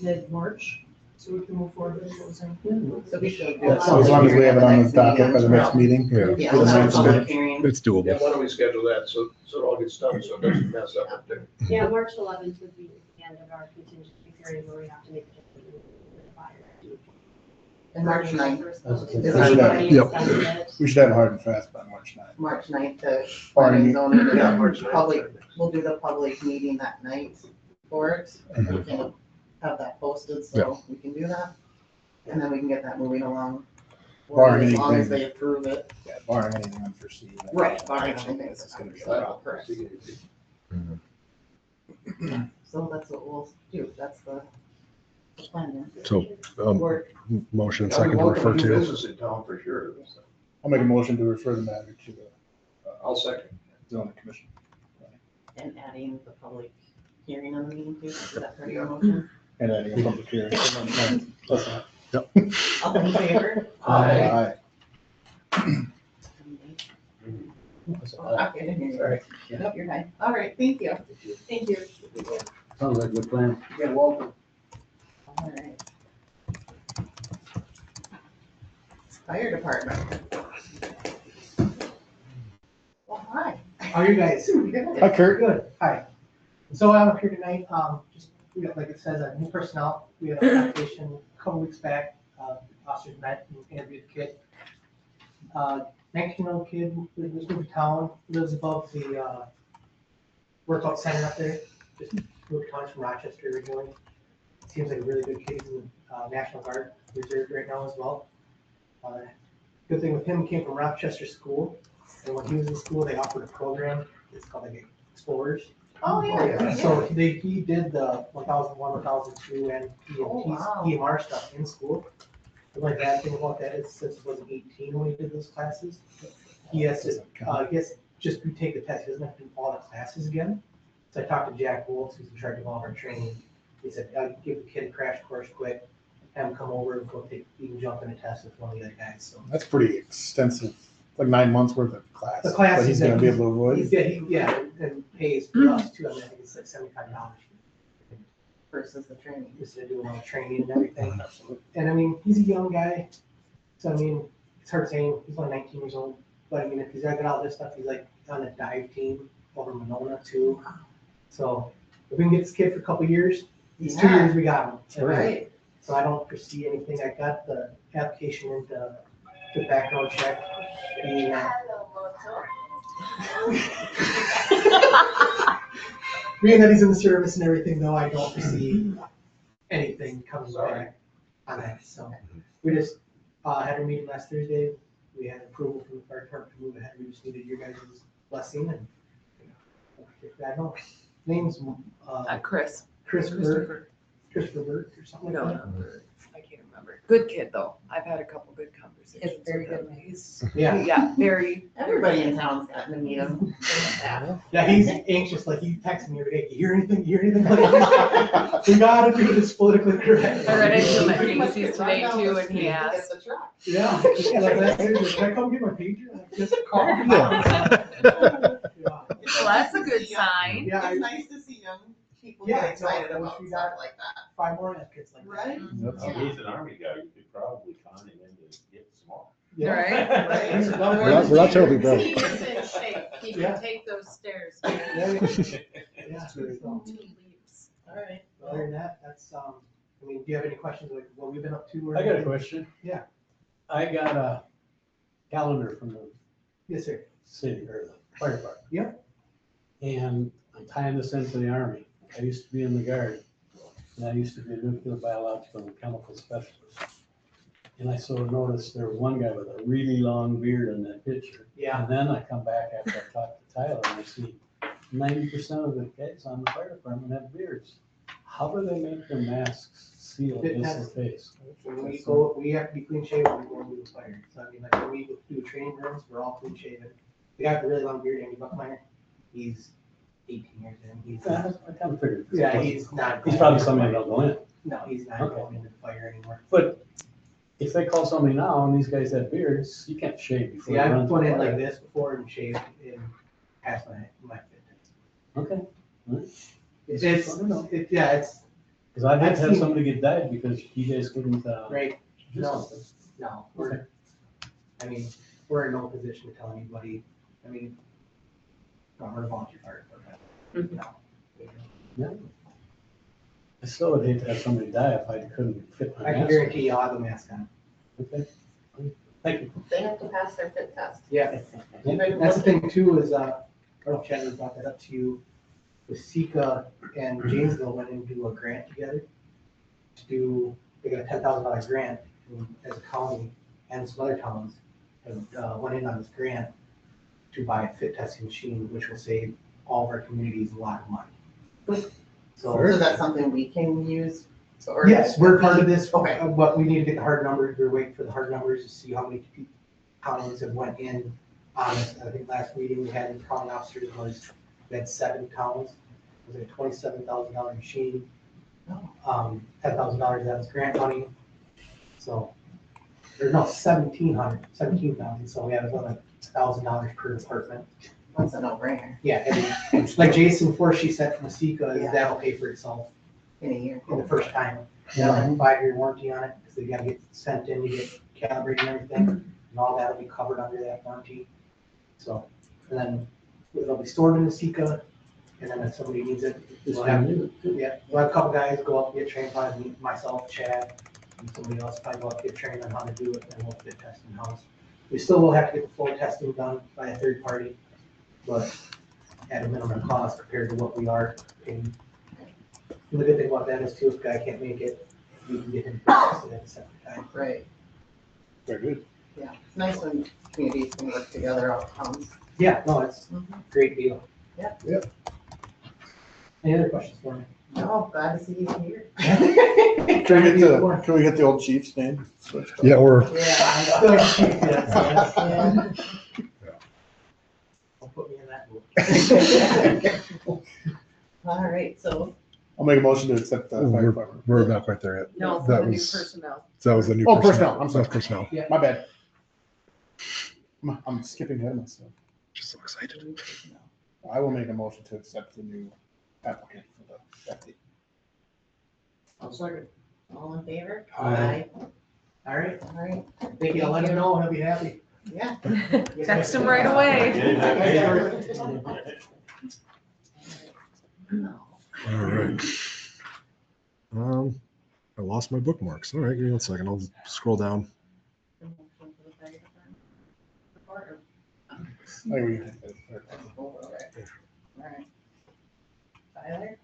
Speaker 9: mid-March, so we can move forward with closing.
Speaker 3: So we should.
Speaker 6: Yeah, so as long as we have it on the docket by the next meeting.
Speaker 2: Yeah.
Speaker 3: Yeah,
Speaker 6: For the
Speaker 3: we'll have a
Speaker 6: next
Speaker 3: public
Speaker 6: meeting.
Speaker 3: hearing.
Speaker 2: It's
Speaker 5: Yeah,
Speaker 2: doable.
Speaker 5: why don't we schedule that so it all gets done, so it doesn't mess up up there.
Speaker 14: Yeah, March 11th would be the end of our contingency period where we have to make a decision with the buyer.
Speaker 3: And March 9th.
Speaker 11: That's
Speaker 3: Is
Speaker 6: Yep.
Speaker 3: everybody
Speaker 2: Yep.
Speaker 3: excited it?
Speaker 6: We should have it hard and fast by March 9th.
Speaker 3: March 9th, the
Speaker 6: Barring-
Speaker 3: planning zoning, and
Speaker 5: Yeah,
Speaker 3: the
Speaker 5: March 9th.
Speaker 3: public, we'll do the public meeting that night for it.
Speaker 2: Mhm.
Speaker 3: We can have that posted, so we can do that. And then we can get that moving along.
Speaker 6: Barring
Speaker 3: As long as
Speaker 6: anything.
Speaker 3: they approve it.
Speaker 6: Yeah, barring anything unforeseen.
Speaker 3: Right, barring anything
Speaker 6: This
Speaker 3: that's
Speaker 6: is gonna be a
Speaker 3: So,
Speaker 6: problem.
Speaker 3: correct.
Speaker 2: Mhm.
Speaker 3: So that's what we'll do, that's the plan.
Speaker 2: So,
Speaker 3: Work.
Speaker 2: motion and
Speaker 5: Yeah, we
Speaker 2: second to
Speaker 5: welcome
Speaker 2: refer
Speaker 5: new
Speaker 2: to.
Speaker 5: business in town for sure.
Speaker 6: I'll make a motion to refer the matter to the
Speaker 5: I'll second.
Speaker 6: zoning commission.
Speaker 3: And adding the public hearing on the meeting too, is that part of your motion?
Speaker 6: And adding a public hearing. That's not-
Speaker 3: All in favor?
Speaker 6: Aye.
Speaker 3: I didn't hear you. Sorry. Nope, you're fine. All right, thank you.
Speaker 9: Thank you.
Speaker 11: sounds like a good plan.
Speaker 5: Yeah, welcome.
Speaker 3: All right. Fire department. Well, hi.
Speaker 15: How are you guys?
Speaker 6: Hi, Kurt.
Speaker 15: Good, hi. So I'm up here tonight, just, we got, like it says, new personnel. We had an application a couple weeks back, officers met and interviewed the kid. 19-year-old kid, who was moved to town, lives above the, workout center up there. Just moved to town from Rochester originally. Seems like a really good kid, he's in National Guard Reserve right now as well. Good thing with him, he came from Rochester School, and when he was in school, they offered a program, it's called like Explorers.
Speaker 3: Oh, yeah.
Speaker 15: So he did the 1001, 1002, and
Speaker 3: Oh, wow.
Speaker 15: EMR stuff in school. The only bad thing about that is since he wasn't 18 when he did those classes, he has to just retake the test. He doesn't have to do all the classes again. So I talked to Jack Woltz, who's in charge of all of our training. He said, I'll give the kid a crash course quick, have him come over and go take, you can jump in a test with one of the other guys. So
Speaker 6: That's pretty extensive, like 9 months worth of class.
Speaker 15: the class
Speaker 6: But he's gonna be able to avoid.
Speaker 15: and pays for us too. I mean, I think it's like $75
Speaker 3: Versus the training.
Speaker 15: just to do a lot of training and everything. And I mean, he's a young guy, so I mean, it's hard saying, he's only 19 years old, but I mean, if he's got all this stuff, he's like on the dive team over in Monona too. So if we can get this kid for a couple years, these 2 years we got him.
Speaker 3: All right.
Speaker 15: So I don't foresee anything. I got the application into the background check. Being that he's in the service and everything, though, I don't foresee anything coming back on that. So we just had a meeting last Thursday. We had approval from the fire department to move ahead. We just needed your guys' blessing and I don't know. Name's
Speaker 1: Chris.
Speaker 15: Christopher Burt or something
Speaker 1: No,
Speaker 15: like that.
Speaker 1: no, I can't remember. Good kid, though. I've had a couple good conversations.
Speaker 3: It's very
Speaker 1: with
Speaker 3: good.
Speaker 1: him. He's,
Speaker 15: Yeah.
Speaker 1: yeah, very.
Speaker 3: Everybody in town's gotten to meet him.
Speaker 15: Yeah, he's anxious. Like he texts me every day. You hear anything? You hear anything? Like, we gotta do this politically correct.
Speaker 1: I ran into him at
Speaker 3: Pretty much
Speaker 1: Casey's
Speaker 3: right
Speaker 1: today
Speaker 3: now,
Speaker 1: too,
Speaker 3: this
Speaker 1: and he
Speaker 3: meeting to get
Speaker 1: asked.
Speaker 3: the truck.
Speaker 15: Yeah. Like that, seriously, can I come get my pager? Like, just call.
Speaker 1: Well, that's a good sign.
Speaker 15: Yeah,
Speaker 3: It's nice to see young people
Speaker 15: Yeah,
Speaker 3: get excited
Speaker 15: no,
Speaker 3: about
Speaker 15: we
Speaker 3: stuff
Speaker 15: got-
Speaker 3: like that.
Speaker 15: 5 more kids like that.
Speaker 3: Right?
Speaker 12: Well, he's an army guy, you could probably con him into getting small.
Speaker 15: Yeah.
Speaker 1: Right.
Speaker 3: Right.
Speaker 2: We're not terribly broke.
Speaker 14: He is in shape. He
Speaker 15: Yeah.
Speaker 14: can take those stairs.
Speaker 15: Yeah, Yeah, so,
Speaker 3: All right.
Speaker 15: other than that, that's, I mean, do you have any questions like what we've been up to? or
Speaker 11: I got a
Speaker 15: anything?
Speaker 11: question.
Speaker 15: Yeah.
Speaker 11: I got a calendar from the
Speaker 15: Yes, sir.
Speaker 11: city or the fire department.
Speaker 15: Yep.
Speaker 11: And I'm tying this into the Army. I used to be in the Guard, and I used to be a nuclear, biological, and chemical specialist. And I sort of noticed there was one guy with a really long beard in that picture.
Speaker 15: Yeah.
Speaker 11: And then I come back after I talked to Tyler, and I see 90% of the guys on the fire department have beards. How do they make their masks seal
Speaker 15: Fit
Speaker 11: against
Speaker 15: test.
Speaker 11: their face?
Speaker 15: When we go, we have to be clean shaven when we go into the fire. So I mean, like when we do training rooms, we're all clean shaven. The guy with the really long beard, Andy Buckmeyer, he's 18 years in. He's
Speaker 11: Yeah, I kind of figured.
Speaker 15: Yeah, he's not.
Speaker 11: He's probably somebody that'll go in.
Speaker 15: No, he's not
Speaker 11: Okay.
Speaker 15: going into the fire anymore.
Speaker 11: But if they call somebody now and these guys have beards, you can't shave before.
Speaker 15: See,
Speaker 11: you run
Speaker 15: I've
Speaker 11: to
Speaker 15: went
Speaker 11: the
Speaker 15: in like
Speaker 11: fire.
Speaker 15: this before and shaved and passed my fit test.
Speaker 11: Okay.
Speaker 15: It's,
Speaker 11: Because I've had to have
Speaker 15: seen-
Speaker 11: somebody get died because you guys couldn't,
Speaker 15: Right,
Speaker 11: do
Speaker 15: no,
Speaker 11: something.
Speaker 15: no, I mean, we're in no position to tell anybody, I mean, we're a volunteer fire department. No.
Speaker 11: Yeah. I still would hate to have somebody die if I couldn't fit my
Speaker 15: I can
Speaker 11: mask.
Speaker 15: guarantee you I'll have a mask on.
Speaker 11: Okay. Thank you.
Speaker 3: They have to pass their fit test.
Speaker 15: Yeah, that's the thing too, is, I don't know if Chad brought that up to you, with Sika and Janesville went in to do a grant together. They got a $10,000 grant as a county, and some other towns have, went in on this grant to buy a fit testing machine, which will save all of our communities a lot of money.
Speaker 3: So is that something we can use? Or
Speaker 15: Yes, we're part of this,
Speaker 3: Okay.
Speaker 15: but we need to get the hard numbers, we're waiting for the hard numbers to see how many counties have went in on this. I think last meeting we had in county officers was, we had 7 towns, it was a $27,000 machine. $10,000 that was grant money, so, or no, 17,000, so we had about $1,000 per department.
Speaker 3: That's a no-brainer.
Speaker 15: Yeah, and like Jason Forsey said from Sika,
Speaker 3: Yeah.
Speaker 15: that'll pay for itself
Speaker 3: In a year.
Speaker 15: in the first time. They'll have a 5-year warranty on it, because they gotta get sent in to get calibrated and everything, and all that'll be covered under that warranty. So, and then it'll be stored in the Sika, and then if somebody needs it, we'll have a couple guys go up and get trained, probably myself, Chad, and somebody else probably go up and get trained on how to do it, and we'll fit test in-house. We still will have to get the full testing done by a third party, but at a minimum cost compared to what we are paying. And the good thing about that is too, if a guy can't make it, we can get him tested at a separate time.
Speaker 3: Right,
Speaker 6: Very good.
Speaker 3: yeah. It's nice when communities can work together outcomes.
Speaker 15: Yeah, no, it's a great deal.
Speaker 3: Yep.
Speaker 6: Yep.
Speaker 15: Any other questions for me?
Speaker 3: No, glad to see you here.
Speaker 6: Can we get the old chief's name switched up?
Speaker 2: Yeah, or
Speaker 3: Yeah, I still
Speaker 15: Yeah. Don't put me in that book.
Speaker 3: All right, so,
Speaker 6: I'll make a motion to accept the fire
Speaker 2: we're,
Speaker 6: department.
Speaker 2: we're not quite there yet.
Speaker 1: No, for
Speaker 2: That
Speaker 1: the new
Speaker 2: was-
Speaker 1: personnel.
Speaker 2: That was the new.
Speaker 6: Oh, personnel, I'm sorry.
Speaker 2: That's personnel.
Speaker 15: Yeah.
Speaker 6: My bad. I'm skipping ahead of myself.
Speaker 2: Just so excited.
Speaker 6: I will make a motion to accept the new applicant for the FD.
Speaker 5: I'll second.
Speaker 3: all in favor?
Speaker 11: Aye.
Speaker 15: All right,
Speaker 3: All right,
Speaker 15: thank you, I'll let him know, he'll be happy.
Speaker 3: yeah.
Speaker 1: Text him right away.
Speaker 2: All right. I lost my bookmarks. All right, give me 1 second. I'll scroll down.
Speaker 3: All right. Tyler?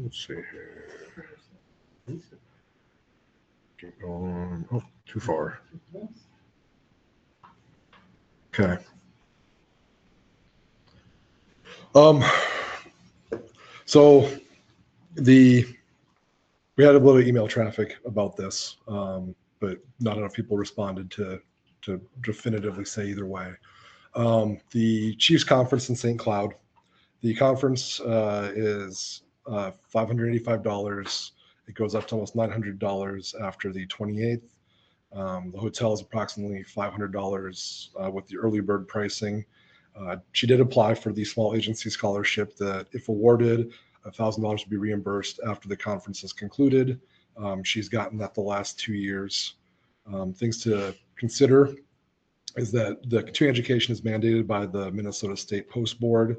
Speaker 2: Let's see here. Keep going. Oh, too far. Okay. So we had a little email traffic about this, but not enough people responded to definitively say either way. The Chiefs Conference in St. Cloud. The conference is $585. It goes up to almost $900 after the 28th. The hotel is approximately $500 with the early bird pricing. She did apply for the small agency scholarship that, if awarded, $1,000 would be reimbursed after the conference is concluded. She's gotten that the last 2 years. Things to consider is that the continuing education is mandated by the Minnesota State Post Board.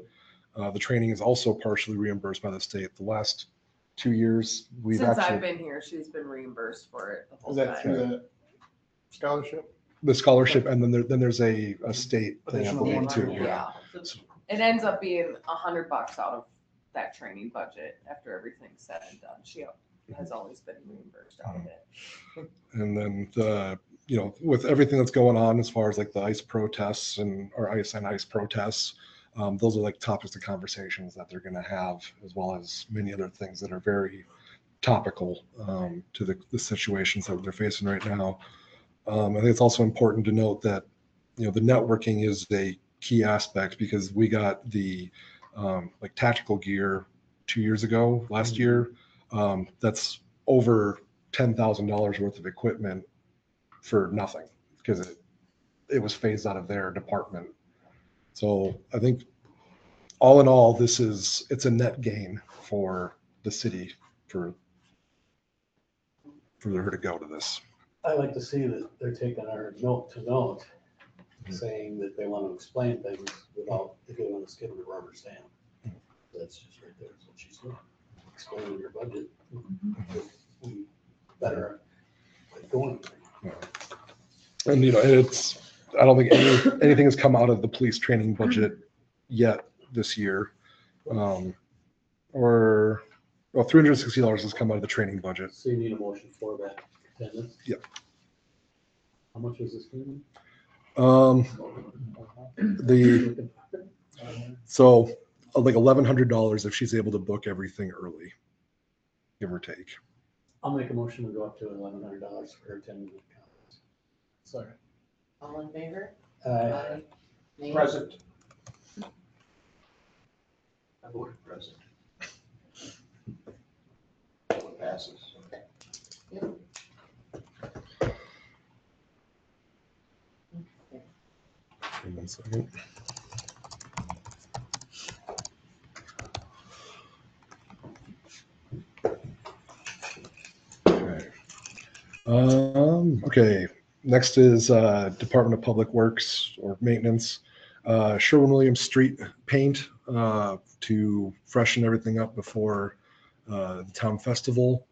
Speaker 2: The training is also partially reimbursed by the state. The last 2 years, we've
Speaker 1: Since
Speaker 2: actually,
Speaker 1: I've been here, she's been rereimbursed for it the whole
Speaker 6: Is that
Speaker 1: time.
Speaker 6: through the scholarship?
Speaker 2: the scholarship, and then there's a state thing, I
Speaker 6: Additional
Speaker 2: believe,
Speaker 6: one,
Speaker 2: too.
Speaker 1: Yeah. It ends up being $100 out of that training budget after everything's said and done. She has always been reimbursed out of it.
Speaker 2: And then with everything that's going on as far as like the ICE protests or ICE and ICE protests, those are like topics of conversations that they're going to have, as well as many other things that are very topical to the situations that they're facing right now. I think it's also important to note that the networking is a key aspect, because we got the like tactical gear 2 years ago, last year. That's over $10,000 worth of equipment for nothing, because it was phased out of their department. So I think all in all, it's a net gain for the city for her to go to this.
Speaker 11: I like to see that they're taking our note to note, saying that they want to explain things without giving us a rubber stamp. That's just right there, that's what she's doing, explaining your budget. We better get going.
Speaker 2: And I don't think anything has come out of the police training budget yet this year. Or $360 has come out of the training budget.
Speaker 11: So you need a motion for that attendance?
Speaker 2: Yep.
Speaker 11: How much is this going
Speaker 2: So like $1,100 if she's able to book everything early, give or take.
Speaker 11: I'll make a motion to go up to $1,100 for her attendance.
Speaker 6: Sorry.
Speaker 3: All in favor?
Speaker 11: Aye.
Speaker 3: Nay?
Speaker 5: Present. I voted present. It passes.
Speaker 3: Yep.
Speaker 2: Give me 1 second. Okay. Next is Department of Public Works or Maintenance. Sherwin-Williams Street paint to freshen everything up before the town festival.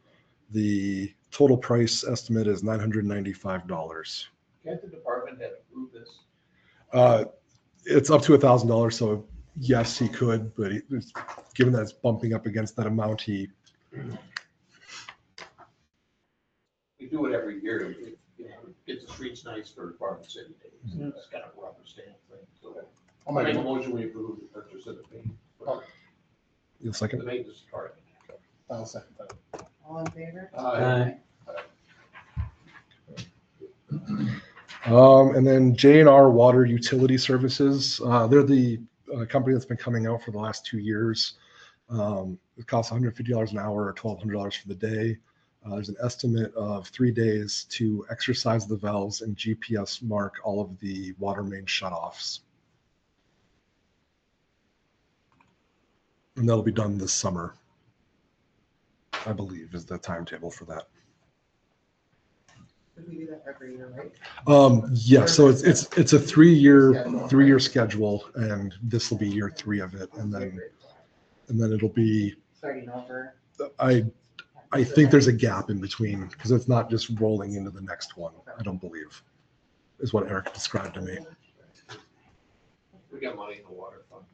Speaker 2: The total price estimate is $995.
Speaker 5: Can't the department head approve this?
Speaker 2: It's up to $1,000, so yes, he could, but given that it's bumping up against that amount,
Speaker 5: We do it every year. Get the streets nice for Department City Days. It's kind of a rubber stamp thing. So
Speaker 6: I'll
Speaker 5: I
Speaker 6: make
Speaker 5: make
Speaker 6: a
Speaker 5: a motion, we approve the purchase of the paint.
Speaker 2: You'll second?
Speaker 5: The maintenance department.
Speaker 6: I'll second that.
Speaker 3: All in favor?
Speaker 5: Aye.
Speaker 2: And then J&R Water Utility Services. They're the company that's been coming out for the last 2 years. It costs $150 an hour or $1,200 for the day. There's an estimate of 3 days to exercise the valves and GPS mark all of the water main shutoffs. And that'll be done this summer, I believe, is the timetable for that.
Speaker 3: We do that every year, right?
Speaker 2: Yes, so it's a 3-year schedule, and this will be year 3 of it, and then it'll be.
Speaker 3: Starting over.
Speaker 2: I think there's a gap in between, because it's not just rolling into the next one. I don't believe, is what Eric described to me.
Speaker 5: We got money in the water fund.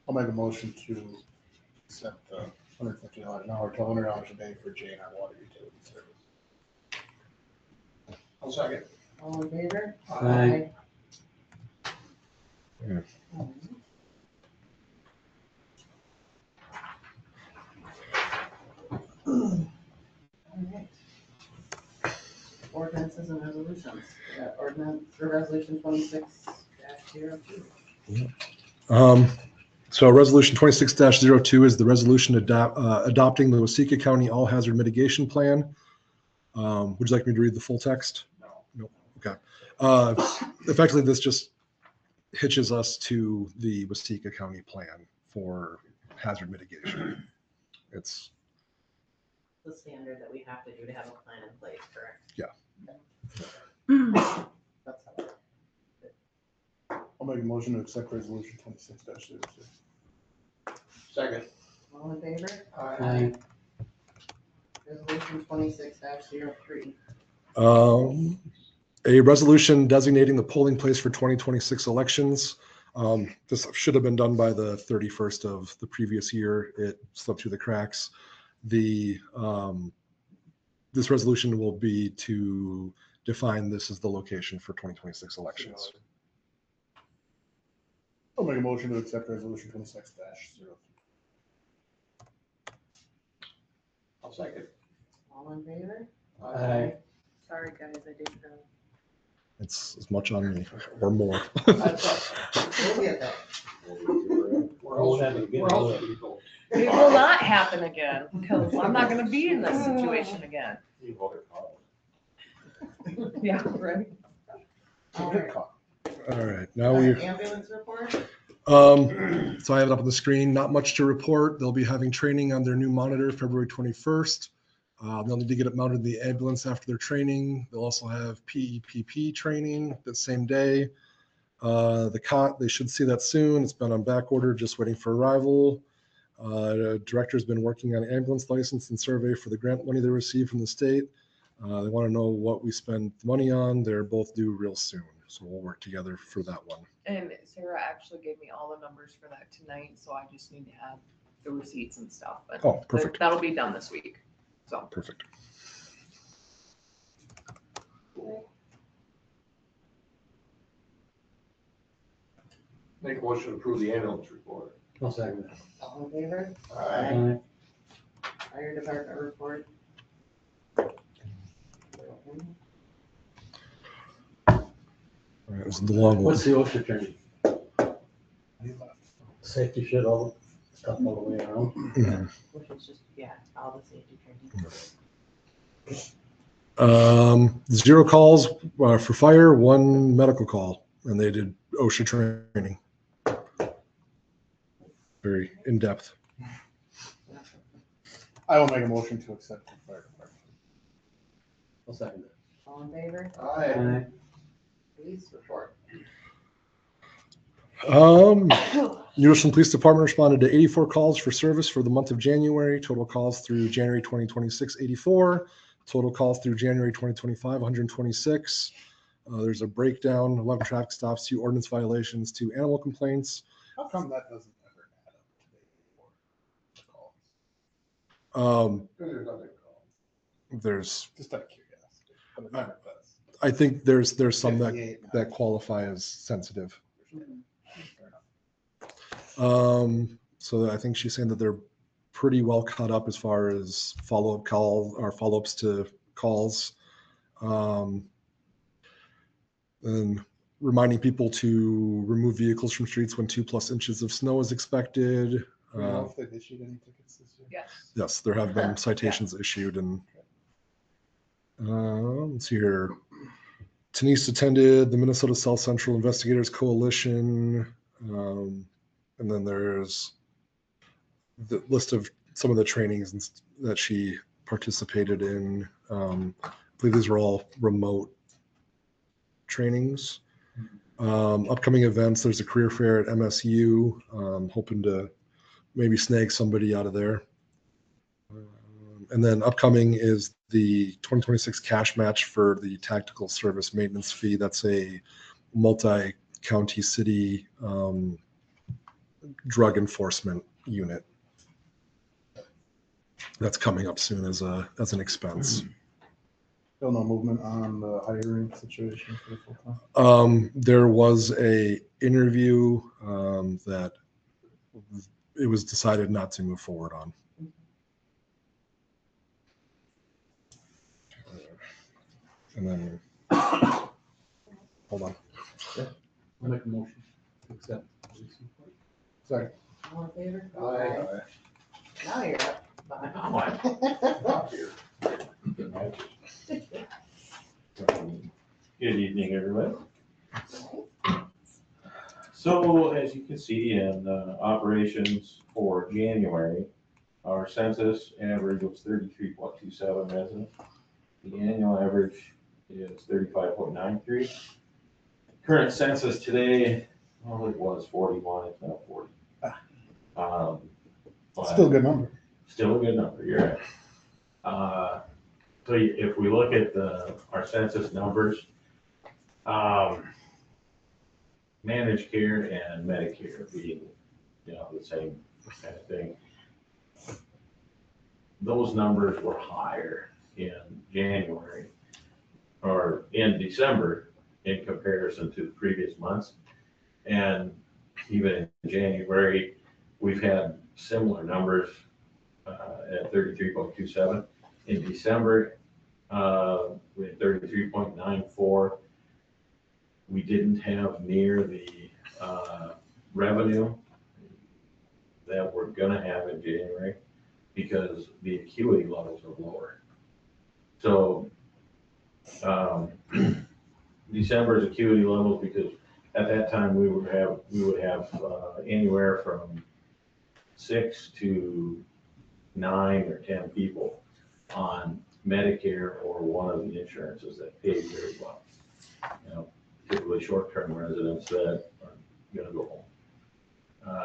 Speaker 6: I'll make a motion to accept the $150 an hour, $1,200 a day for J&R Water Utility Service.
Speaker 5: I'll second.
Speaker 3: All in favor?
Speaker 11: Aye.
Speaker 2: Yeah.
Speaker 3: All right. Ordinances and resolutions. We got resolution 26-02.
Speaker 2: So resolution 26-02 is the resolution adopting the Waseca County All Hazard Mitigation Plan. Would you like me to read the full text? No. Okay. Effectively, this just hitches us to the Waseca County plan for hazard mitigation. It's
Speaker 3: The standard that we have to do to have a plan in place, correct?
Speaker 2: Yeah.
Speaker 3: That's how
Speaker 6: I'll I'll make a motion to accept resolution 26-02.
Speaker 5: Second.
Speaker 3: All in favor?
Speaker 11: Aye.
Speaker 3: Resolution 26-03.
Speaker 2: A resolution designating the polling place for 2026 elections. This should have been done by the 31st of the previous year. It slipped through the cracks. This resolution will be to define this as the location for 2026 elections.
Speaker 6: I'll make a motion to accept resolution 26-03.
Speaker 5: I'll second.
Speaker 3: All in favor?
Speaker 11: Aye.
Speaker 1: Sorry, guys, I didn't know.
Speaker 2: It's as much on me or more.
Speaker 3: We'll get that.
Speaker 5: Where else should we go?
Speaker 1: It will not happen again, because I'm not gonna be in this situation again. Yeah, right.
Speaker 3: All right.
Speaker 2: All right, now we.
Speaker 3: Ambulance report?
Speaker 2: So I have it up on the screen. Not much to report. They'll be having training on their new monitor February 21st. They'll need to get it mounted in the ambulance after their training. They'll also have PEPP training that same day. The cot, they should see that soon. It's been on back order, just waiting for arrival. The director's been working on ambulance license and survey for the grant money they received from the state. They want to know what we spend the money on. They're both due real soon, so we'll work together for that one.
Speaker 1: And Sarah actually gave me all the numbers for that tonight, so I just need to have the receipts and stuff. But
Speaker 2: Oh, perfect.
Speaker 1: that'll be done this week, so.
Speaker 2: Perfect.
Speaker 5: Make a motion to approve the ambulance report.
Speaker 11: I'll second that.
Speaker 3: All in favor?
Speaker 11: Aye.
Speaker 3: Fire department report.
Speaker 2: All right, it was the long one.
Speaker 11: What's the OSHA training? Safety shit, all the stuff all the way around.
Speaker 2: Mhm.
Speaker 3: Which is just, yeah, all the safety training.
Speaker 2: 0 calls for fire, 1 medical call, and they did OSHA training. Very in-depth.
Speaker 6: I will make a motion to accept the fire department.
Speaker 11: I'll second it.
Speaker 3: All in favor?
Speaker 11: Aye.
Speaker 3: Police report.
Speaker 2: New Richland Police Department responded to 84 calls for service for the month of January. Total calls through January 2026, 84. Total calls through January 2025, 126. There's a breakdown, 11 traffic stops, 2 ordinance violations, 2 animal complaints.
Speaker 6: How come that doesn't ever add up to the calls?
Speaker 5: There's nothing called.
Speaker 2: There's,
Speaker 6: Just out of curiosity. But it never does.
Speaker 2: I think there's some
Speaker 6: 58 now.
Speaker 2: that qualify as sensitive.
Speaker 6: Fair enough.
Speaker 2: So I think she's saying that they're pretty well caught up as far as follow-up call or follow-ups to calls. And reminding people to remove vehicles from streets when 2+ inches of snow is expected.
Speaker 6: Do we know if they've issued any tickets this year?
Speaker 1: Yes.
Speaker 2: Yes, there have been citations issued, and let's see here. Denise attended the Minnesota South Central Investigators Coalition, and then there's the list of some of the trainings that she participated in. I believe these are all remote trainings. Upcoming events, there's a career fair at MSU. Hoping to maybe snag somebody out of there. And then upcoming is the 2026 cash match for the tactical service maintenance fee. That's a multi-county city drug enforcement unit. That's coming up soon as an expense.
Speaker 6: Still no movement on the hiring situation for the full-time?
Speaker 2: There was a interview that it was decided not to move forward on. And then, hold on.
Speaker 11: I'll make a motion to accept.
Speaker 6: Sorry.
Speaker 3: All in favor?
Speaker 5: Aye.
Speaker 3: Now you're up.
Speaker 12: Now
Speaker 5: Up here.
Speaker 12: Good evening, everybody. So as you can see in operations for January, our census average was 33.27 residents. The annual average is 35.93. Current census today, well, it was 41, it's now 40. But
Speaker 6: Still a good number.
Speaker 12: Still a good number, you're right. So if we look at our census numbers, managed care and Medicare being, the same kind of thing. Those numbers were higher in January or in December in comparison to the previous months. And even in January, we've had similar numbers at 33.27. In December, we had 33.94. We didn't have near the revenue that we're gonna have in January because the acuity levels are lower. So December's acuity levels, because at that time we would have anywhere from 6 to 9 or 10 people on Medicare or one of the insurances that paid very well. Typically short-term residents that are gonna go home.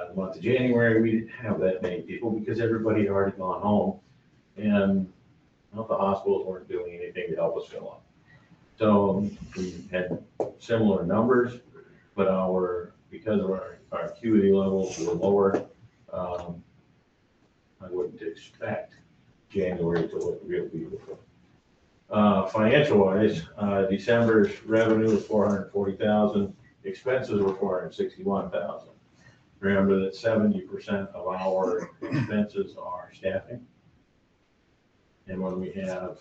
Speaker 12: The month of January, we didn't have that many people because everybody had already gone home, and the hospitals weren't doing anything to help us fill up. So we had similar numbers, but because of our acuity levels were lower, I wouldn't expect January to look real beautiful. Financial wise, December's revenue was 440,000, expenses were 461,000. Remember that 70% of our expenses are staffing. And when we have,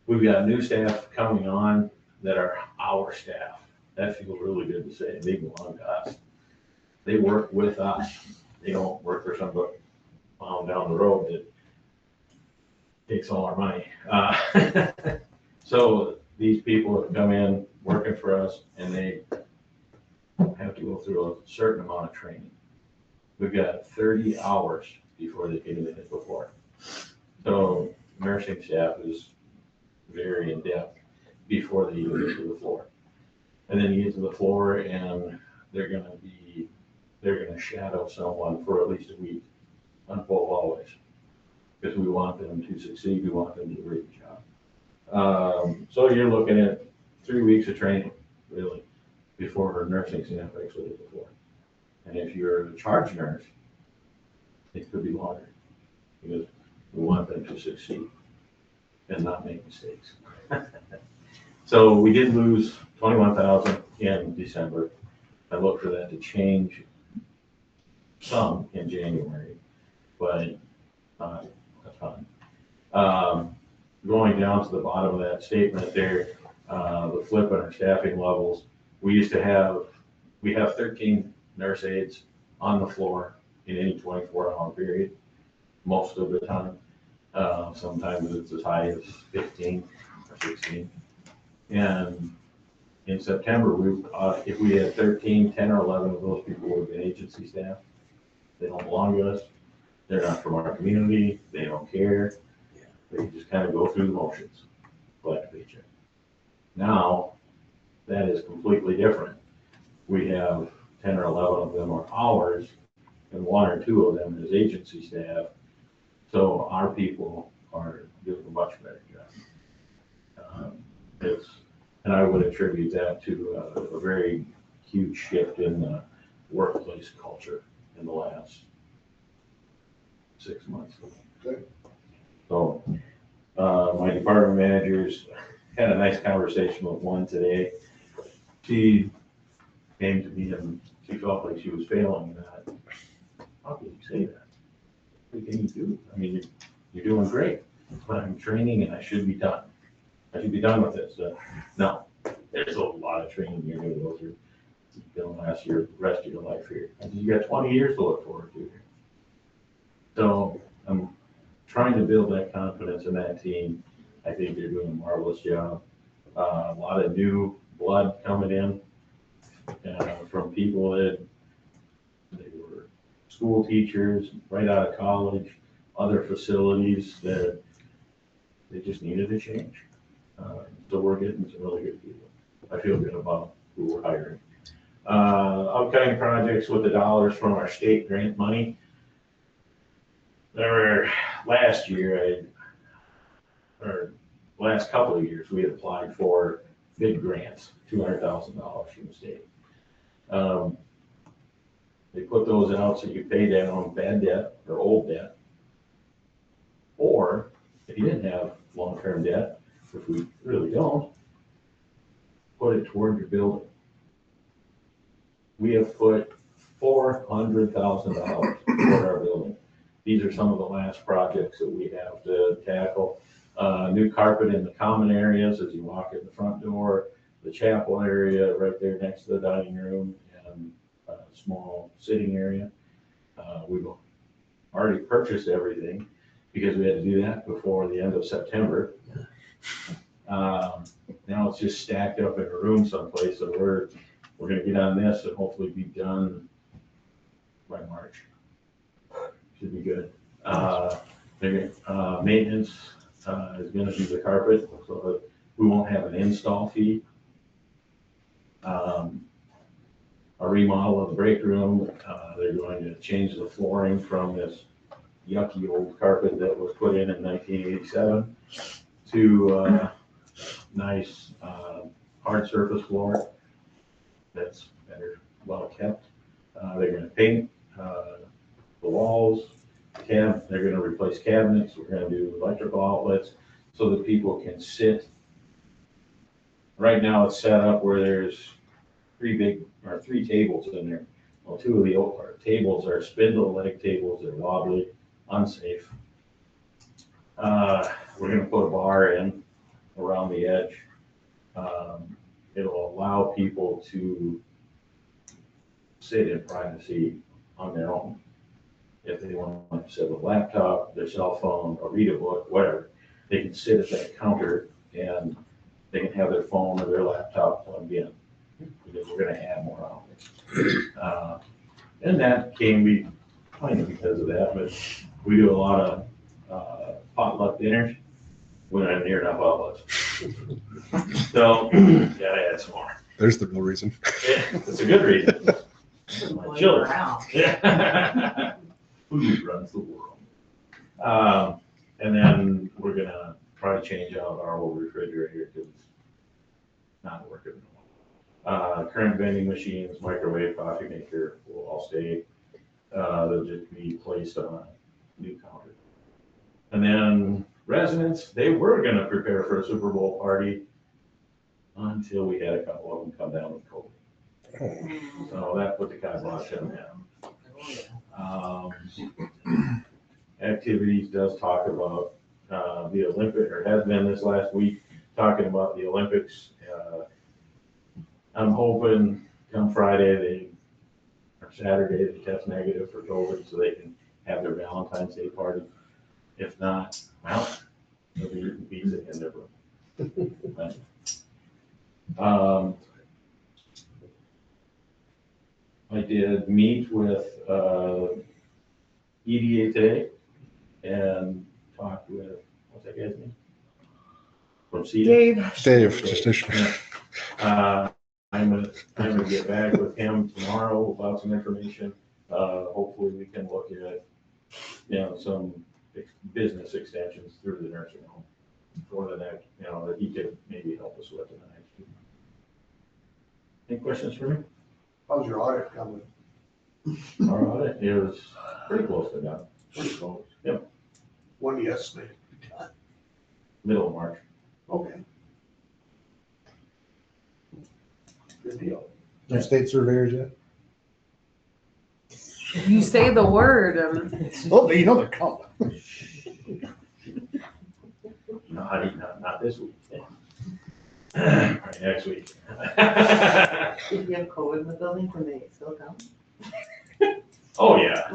Speaker 12: we've got new staff coming on that are our staff. That feels really good to say. They belong to us. They work with us. They don't work for somebody down the road that takes all our money. So these people have come in working for us, and they have to go through a certain amount of training. We've got 30 hours before they can even hit the floor. So nursing staff is very in-depth before they even get to the floor. And then you get to the floor and they're gonna shadow someone for at least a week on both hallways. Because we want them to succeed, we want them to do a great job. So you're looking at 3 weeks of training, really, before her nursing staff actually hit the floor. And if you're a charge nurse, it could be longer, because we want them to succeed and not make mistakes. So we did lose 21,000 in December. I look for that to change some in January, but not a ton. Going down to the bottom of that statement there, the flip in our staffing levels, we have 13 nurse aides on the floor in any 24-hour period, most of the time. Sometimes it's as high as 15 or 16. And in September, if we had 13, 10 or 11 of those people would have been agency staff. They don't belong to us. They're not from our community. They don't care. They just kind of go through the motions, collect a paycheck. Now, that is completely different. We have 10 or 11 of them are ours, and 1 or 2 of them is agency staff. So our people are doing a much better job. And I would attribute that to a very huge shift in the workplace culture in the last 6 months. So my department managers had a nice conversation with one today. She came to me and she felt like she was failing that. How can you say that? What can you do? I mean, you're doing great, but I'm training and I should be done. I should be done with this. No, there's a lot of training you're going to go through. You're going to last the rest of your life here. And you got 20 years to look forward to here. So I'm trying to build that confidence in that team. I think they're doing a marvelous job. A lot of new blood coming in from people that they were school teachers right out of college, other facilities that they just needed a change. So we're getting some really good people. I feel good about who we're hiring. Upcoming projects with the dollars from our state grant money. Last year, or last couple of years, we had applied for big grants, $200,000 from the state. They put those out so you pay down bad debt or old debt. Or if you didn't have long-term debt, which we really don't, put it toward your building. We have put $400,000 toward our building. These are some of the last projects that we have to tackle. New carpet in the common areas as you walk in the front door, the chapel area right there next to the dining room, and a small sitting area. We've already purchased everything because we had to do that before the end of September. Now it's just stacked up in a room someplace, so we're gonna get on this and hopefully be done by March. Should be good. Maintenance is gonna be the carpet, so that we won't have an install fee. A remodel of the break room, they're going to change the flooring from this yucky old carpet that was put in 1987 to nice hard surface floor that's better, well kept. They're gonna paint the walls, they're gonna replace cabinets, we're gonna do electrical outlets so that people can sit. Right now it's set up where there's three tables in there. Well, two of the tables are spindle leg tables, they're wobbly, unsafe. We're gonna put a bar in around the edge. It'll allow people to sit in privacy on their own. If they want to sit with a laptop, their cell phone, or read a book, whatever, they can sit at that counter and they can have their phone or their laptop plugged in, because we're gonna add more outlets. And that can be kind of because of that, but we do a lot of potluck dinners. We're not near enough outlets. So, gotta add some more.
Speaker 2: There's the real reason.
Speaker 12: Yeah, it's a good reason. My children. Yeah. Food runs the world. And then we're gonna try to change out our old refrigerator because it's not working. Current vending machines, microwave, coffee maker will all stay. They'll just be placed on a new counter. And then residents, they were gonna prepare for a Super Bowl party until we had a couple of them come down with COVID. So that put the kibosh on that. Activities does talk about the Olympic, or has been this last week, talking about the Olympics. I'm hoping come Friday, or Saturday, they test negative for COVID so they can have their Valentine's Day party. If not, well, they'll be eating pizza in their room. I did meet with EDA today and talked with, what's that guy's name? From CEDA?
Speaker 2: Dave, just
Speaker 12: I'm gonna get back with him tomorrow about some information. Hopefully we can look at, some business extensions through the nursing home for the next, that he could maybe help us with in the next few. Any questions for me?
Speaker 5: How's your audit coming?
Speaker 12: Our audit is pretty close to done.
Speaker 5: Pretty close.
Speaker 12: Yep.
Speaker 5: When do you estimate?
Speaker 12: Middle of March.
Speaker 5: Okay. Good deal.
Speaker 6: No state surveyors yet?
Speaker 1: You say the word and.
Speaker 6: Oh, you know they're coming.
Speaker 12: Not this week. Right, next week.
Speaker 3: If you have COVID in the building, can they still come?
Speaker 12: Oh, yeah.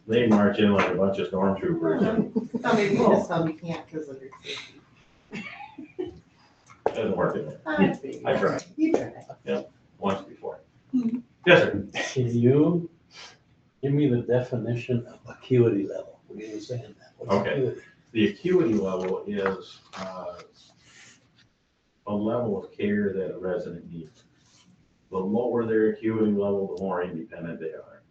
Speaker 12: They march in like a bunch of stormtroopers.
Speaker 3: Some maybe this time you can't because of your safety.
Speaker 12: Doesn't work in there.
Speaker 3: I
Speaker 12: tried.
Speaker 3: You tried.
Speaker 12: Yep, once before. Yes, sir.
Speaker 11: Can you give me the definition of acuity level? What are you saying that? What's
Speaker 12: Okay.
Speaker 11: acuity?
Speaker 12: The acuity level is a level of care that a resident needs. the lower their acuity level, the more independent they are.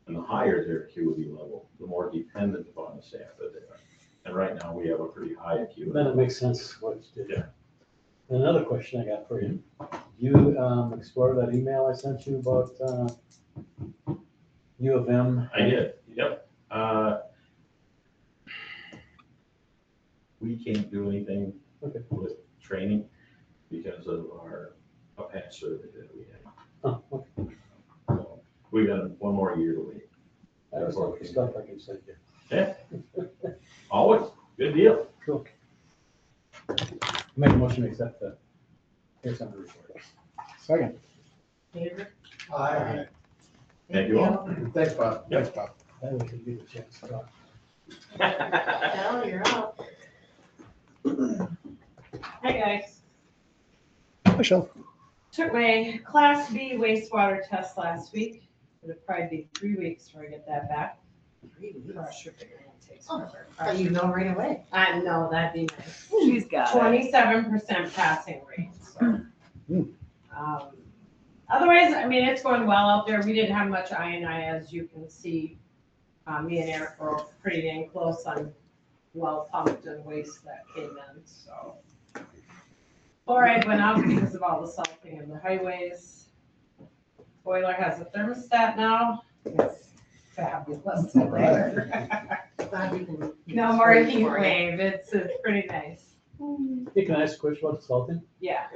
Speaker 12: And the higher their acuity level, the more dependent upon the staff that they are. And right now, we have a pretty high acuity.
Speaker 11: Then it makes sense what you did.
Speaker 12: Yeah.
Speaker 11: Another question I got for you. You explore that email I sent you about U of M?
Speaker 12: I did, yep. We can't do anything with training because of our past survey that we had.
Speaker 11: Oh, okay.
Speaker 12: So we got one more year to wait.
Speaker 11: That was all the stuff I can send you.
Speaker 12: Yeah, always, good deal.
Speaker 11: Cool. Make a motion to accept that. Here's on the report.
Speaker 6: Second.
Speaker 3: David?
Speaker 6: Aye.
Speaker 12: Thank you all.
Speaker 6: Thanks, Bob.
Speaker 12: Yep.
Speaker 6: Thanks, Bob.
Speaker 11: That was a good chance to talk.
Speaker 3: Now you're up.
Speaker 16: Hi, guys.
Speaker 6: Michelle.
Speaker 16: Took my Class B wastewater test last week. It'll probably be 3 weeks before I get that back.
Speaker 3: 3 weeks.
Speaker 16: Crush your figure, it takes
Speaker 3: Oh,
Speaker 16: forever.
Speaker 3: so you know right away.
Speaker 16: I know, that'd be nice.
Speaker 1: She's got it.
Speaker 16: 27% passing rate, so. Otherwise, I mean, it's going well out there. We didn't have much I&I, as you can see. Me and Eric were pretty dang close on well pumped and waste that came in, so. Fluoride went up because of all the salting of the highways. Boiler has a thermostat now. It's fabulous.
Speaker 3: Glad we can.
Speaker 16: No more heat wave. It's pretty nice.
Speaker 11: Hey, can I ask a question about the salting?
Speaker 16: Yeah.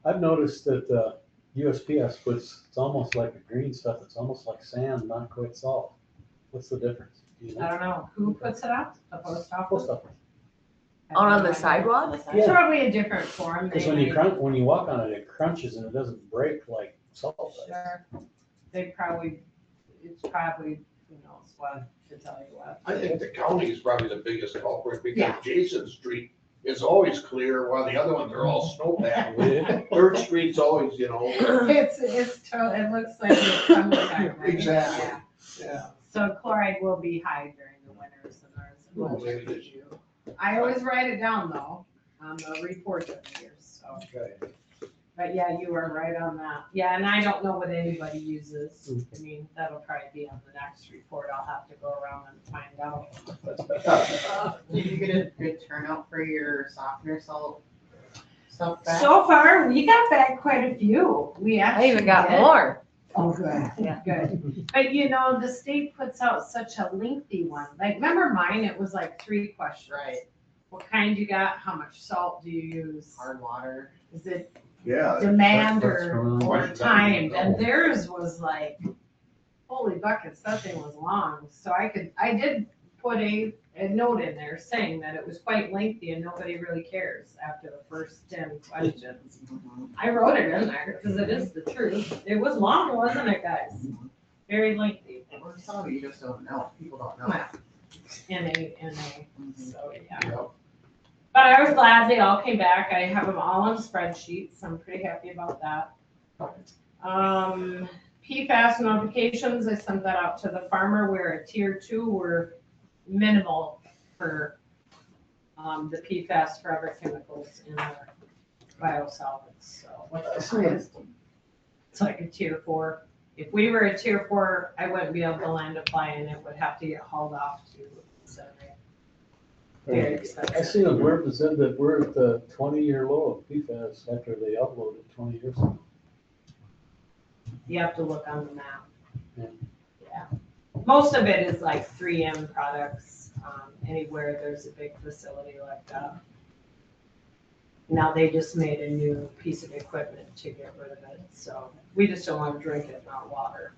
Speaker 11: I've noticed that USPS puts, it's almost like a green stuff, it's almost like sand, not quite salt. What's the difference? Do you
Speaker 16: I
Speaker 11: know?
Speaker 16: don't know. Who puts it up? The post office?
Speaker 11: Post office.
Speaker 1: Out on the sidewalk?
Speaker 16: It's probably a different form.
Speaker 11: Because when you crunch, when you walk on it, it crunches and it doesn't break like salt does.
Speaker 16: Sure. They probably, it's probably, who knows what to tell you what.
Speaker 5: I think the county is probably the biggest culprit
Speaker 16: Yeah.
Speaker 5: because Jason Street is always clear while the other ones are all snowpacked. Third Street's always, you know.
Speaker 16: It looks like it's summertime, right?
Speaker 5: Exactly.
Speaker 16: Yeah.
Speaker 5: Yeah.
Speaker 16: So chloride will be high during the winters and there's.
Speaker 5: Well, maybe this year.
Speaker 16: I always write it down though, on the report every year, so.
Speaker 5: Okay.
Speaker 16: But yeah, you are right on that. Yeah, and I don't know what anybody uses. I mean, that'll probably be on the next report. I'll have to go around and find out.
Speaker 3: Did you get a good turnout for your softener salt stuff back?
Speaker 16: So far, we got back quite a few. We actually
Speaker 1: I even got
Speaker 16: did.
Speaker 1: more.
Speaker 3: Oh, good.
Speaker 16: Yeah, good. But you know, the state puts out such a lengthy one. Like, remember mine? It was like 3 questions.
Speaker 3: Right.
Speaker 16: What kind you got? How much salt do you use?
Speaker 3: Hard water.
Speaker 16: Is it
Speaker 5: Yeah.
Speaker 16: demand
Speaker 11: that's
Speaker 16: or
Speaker 11: from-
Speaker 16: timed? And theirs was like, holy buckets, that thing was long. So I did put a note in there saying that it was quite lengthy and nobody really cares after the first 10 questions. I wrote it in there because it is the truth. It was long, wasn't it, guys? Very lengthy.
Speaker 3: Or some of you just don't know. People don't know.
Speaker 16: Well, NA, so yeah. But I was glad they all came back. I have them all on spreadsheets. I'm pretty happy about that. PFAS notifications, I sent that out to the farmer. We're at tier 2. We're minimal for the PFAS forever chemicals in our biosolvents. So what's the highest? It's like a tier 4. If we were a tier 4, I wouldn't be able to land apply and it would have to get hauled off to Sunray. Very expensive.
Speaker 11: I seen a blurb that said that we're at the 20-year low of PFAS after they uploaded 20 years ago.
Speaker 16: You have to look on the map.
Speaker 11: Yeah.
Speaker 16: Yeah. Most of it is like 3M products, anywhere there's a big facility like that. Now they just made a new piece of equipment to get rid of it, so we just don't want to drink it, not water.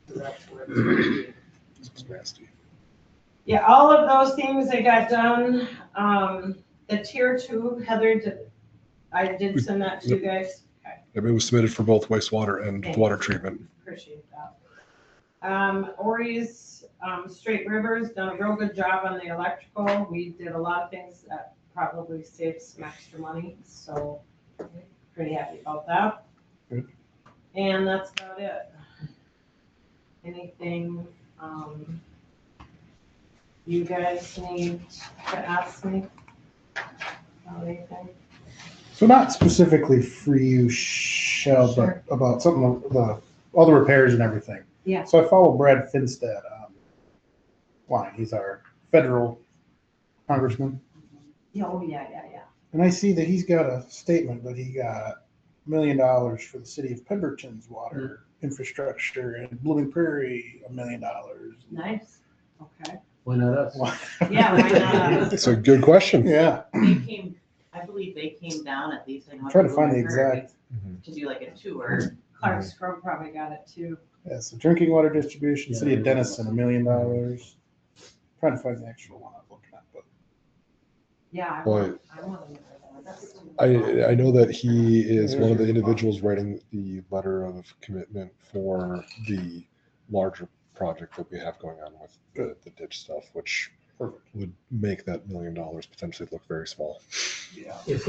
Speaker 16: So that's where it's going to be.
Speaker 2: It's nasty.
Speaker 16: Yeah, all of those things I got done. The tier 2, Heather, I did send that to you guys. Okay.
Speaker 2: It was submitted for both wastewater and
Speaker 16: Thank
Speaker 2: water
Speaker 16: you.
Speaker 2: treatment.
Speaker 16: Appreciate that. Ori's Straight Rivers done a real good job on the electrical. We did a lot of things that probably saved some extra money, so pretty happy about that.
Speaker 2: Good.
Speaker 16: And that's about it. Anything you guys need to ask me about anything?
Speaker 6: So not specifically for you, Michelle,
Speaker 16: Sure.
Speaker 6: but about something, all the repairs and everything.
Speaker 16: Yeah.
Speaker 6: So I follow Brad Finstad line. He's our federal congressman.
Speaker 16: Oh, yeah.
Speaker 6: And I see that he's got a statement that he got $1 million for the city of Pemberton's water infrastructure, and Blooming Prairie, $1 million.
Speaker 16: Nice. Okay.
Speaker 11: Why not us?
Speaker 16: Yeah, why not?
Speaker 2: It's a good question.
Speaker 6: Yeah.
Speaker 3: They came, I believe they came down at least.
Speaker 6: I'm trying to find the exact.
Speaker 3: To do like a tour.
Speaker 16: Clark's Grove probably got it too.
Speaker 6: Yeah, so drinking water distribution, city of
Speaker 11: Yeah.
Speaker 6: Denison, $1 million. Trying to find the actual one I'm looking at, but
Speaker 16: Yeah, I
Speaker 2: Boy.
Speaker 16: want to know that.
Speaker 2: I know that he is one of the individuals writing the letter of commitment for the larger project that we have going on with the ditch stuff, which would make that $1 million potentially look very small.
Speaker 6: yeah.
Speaker 11: If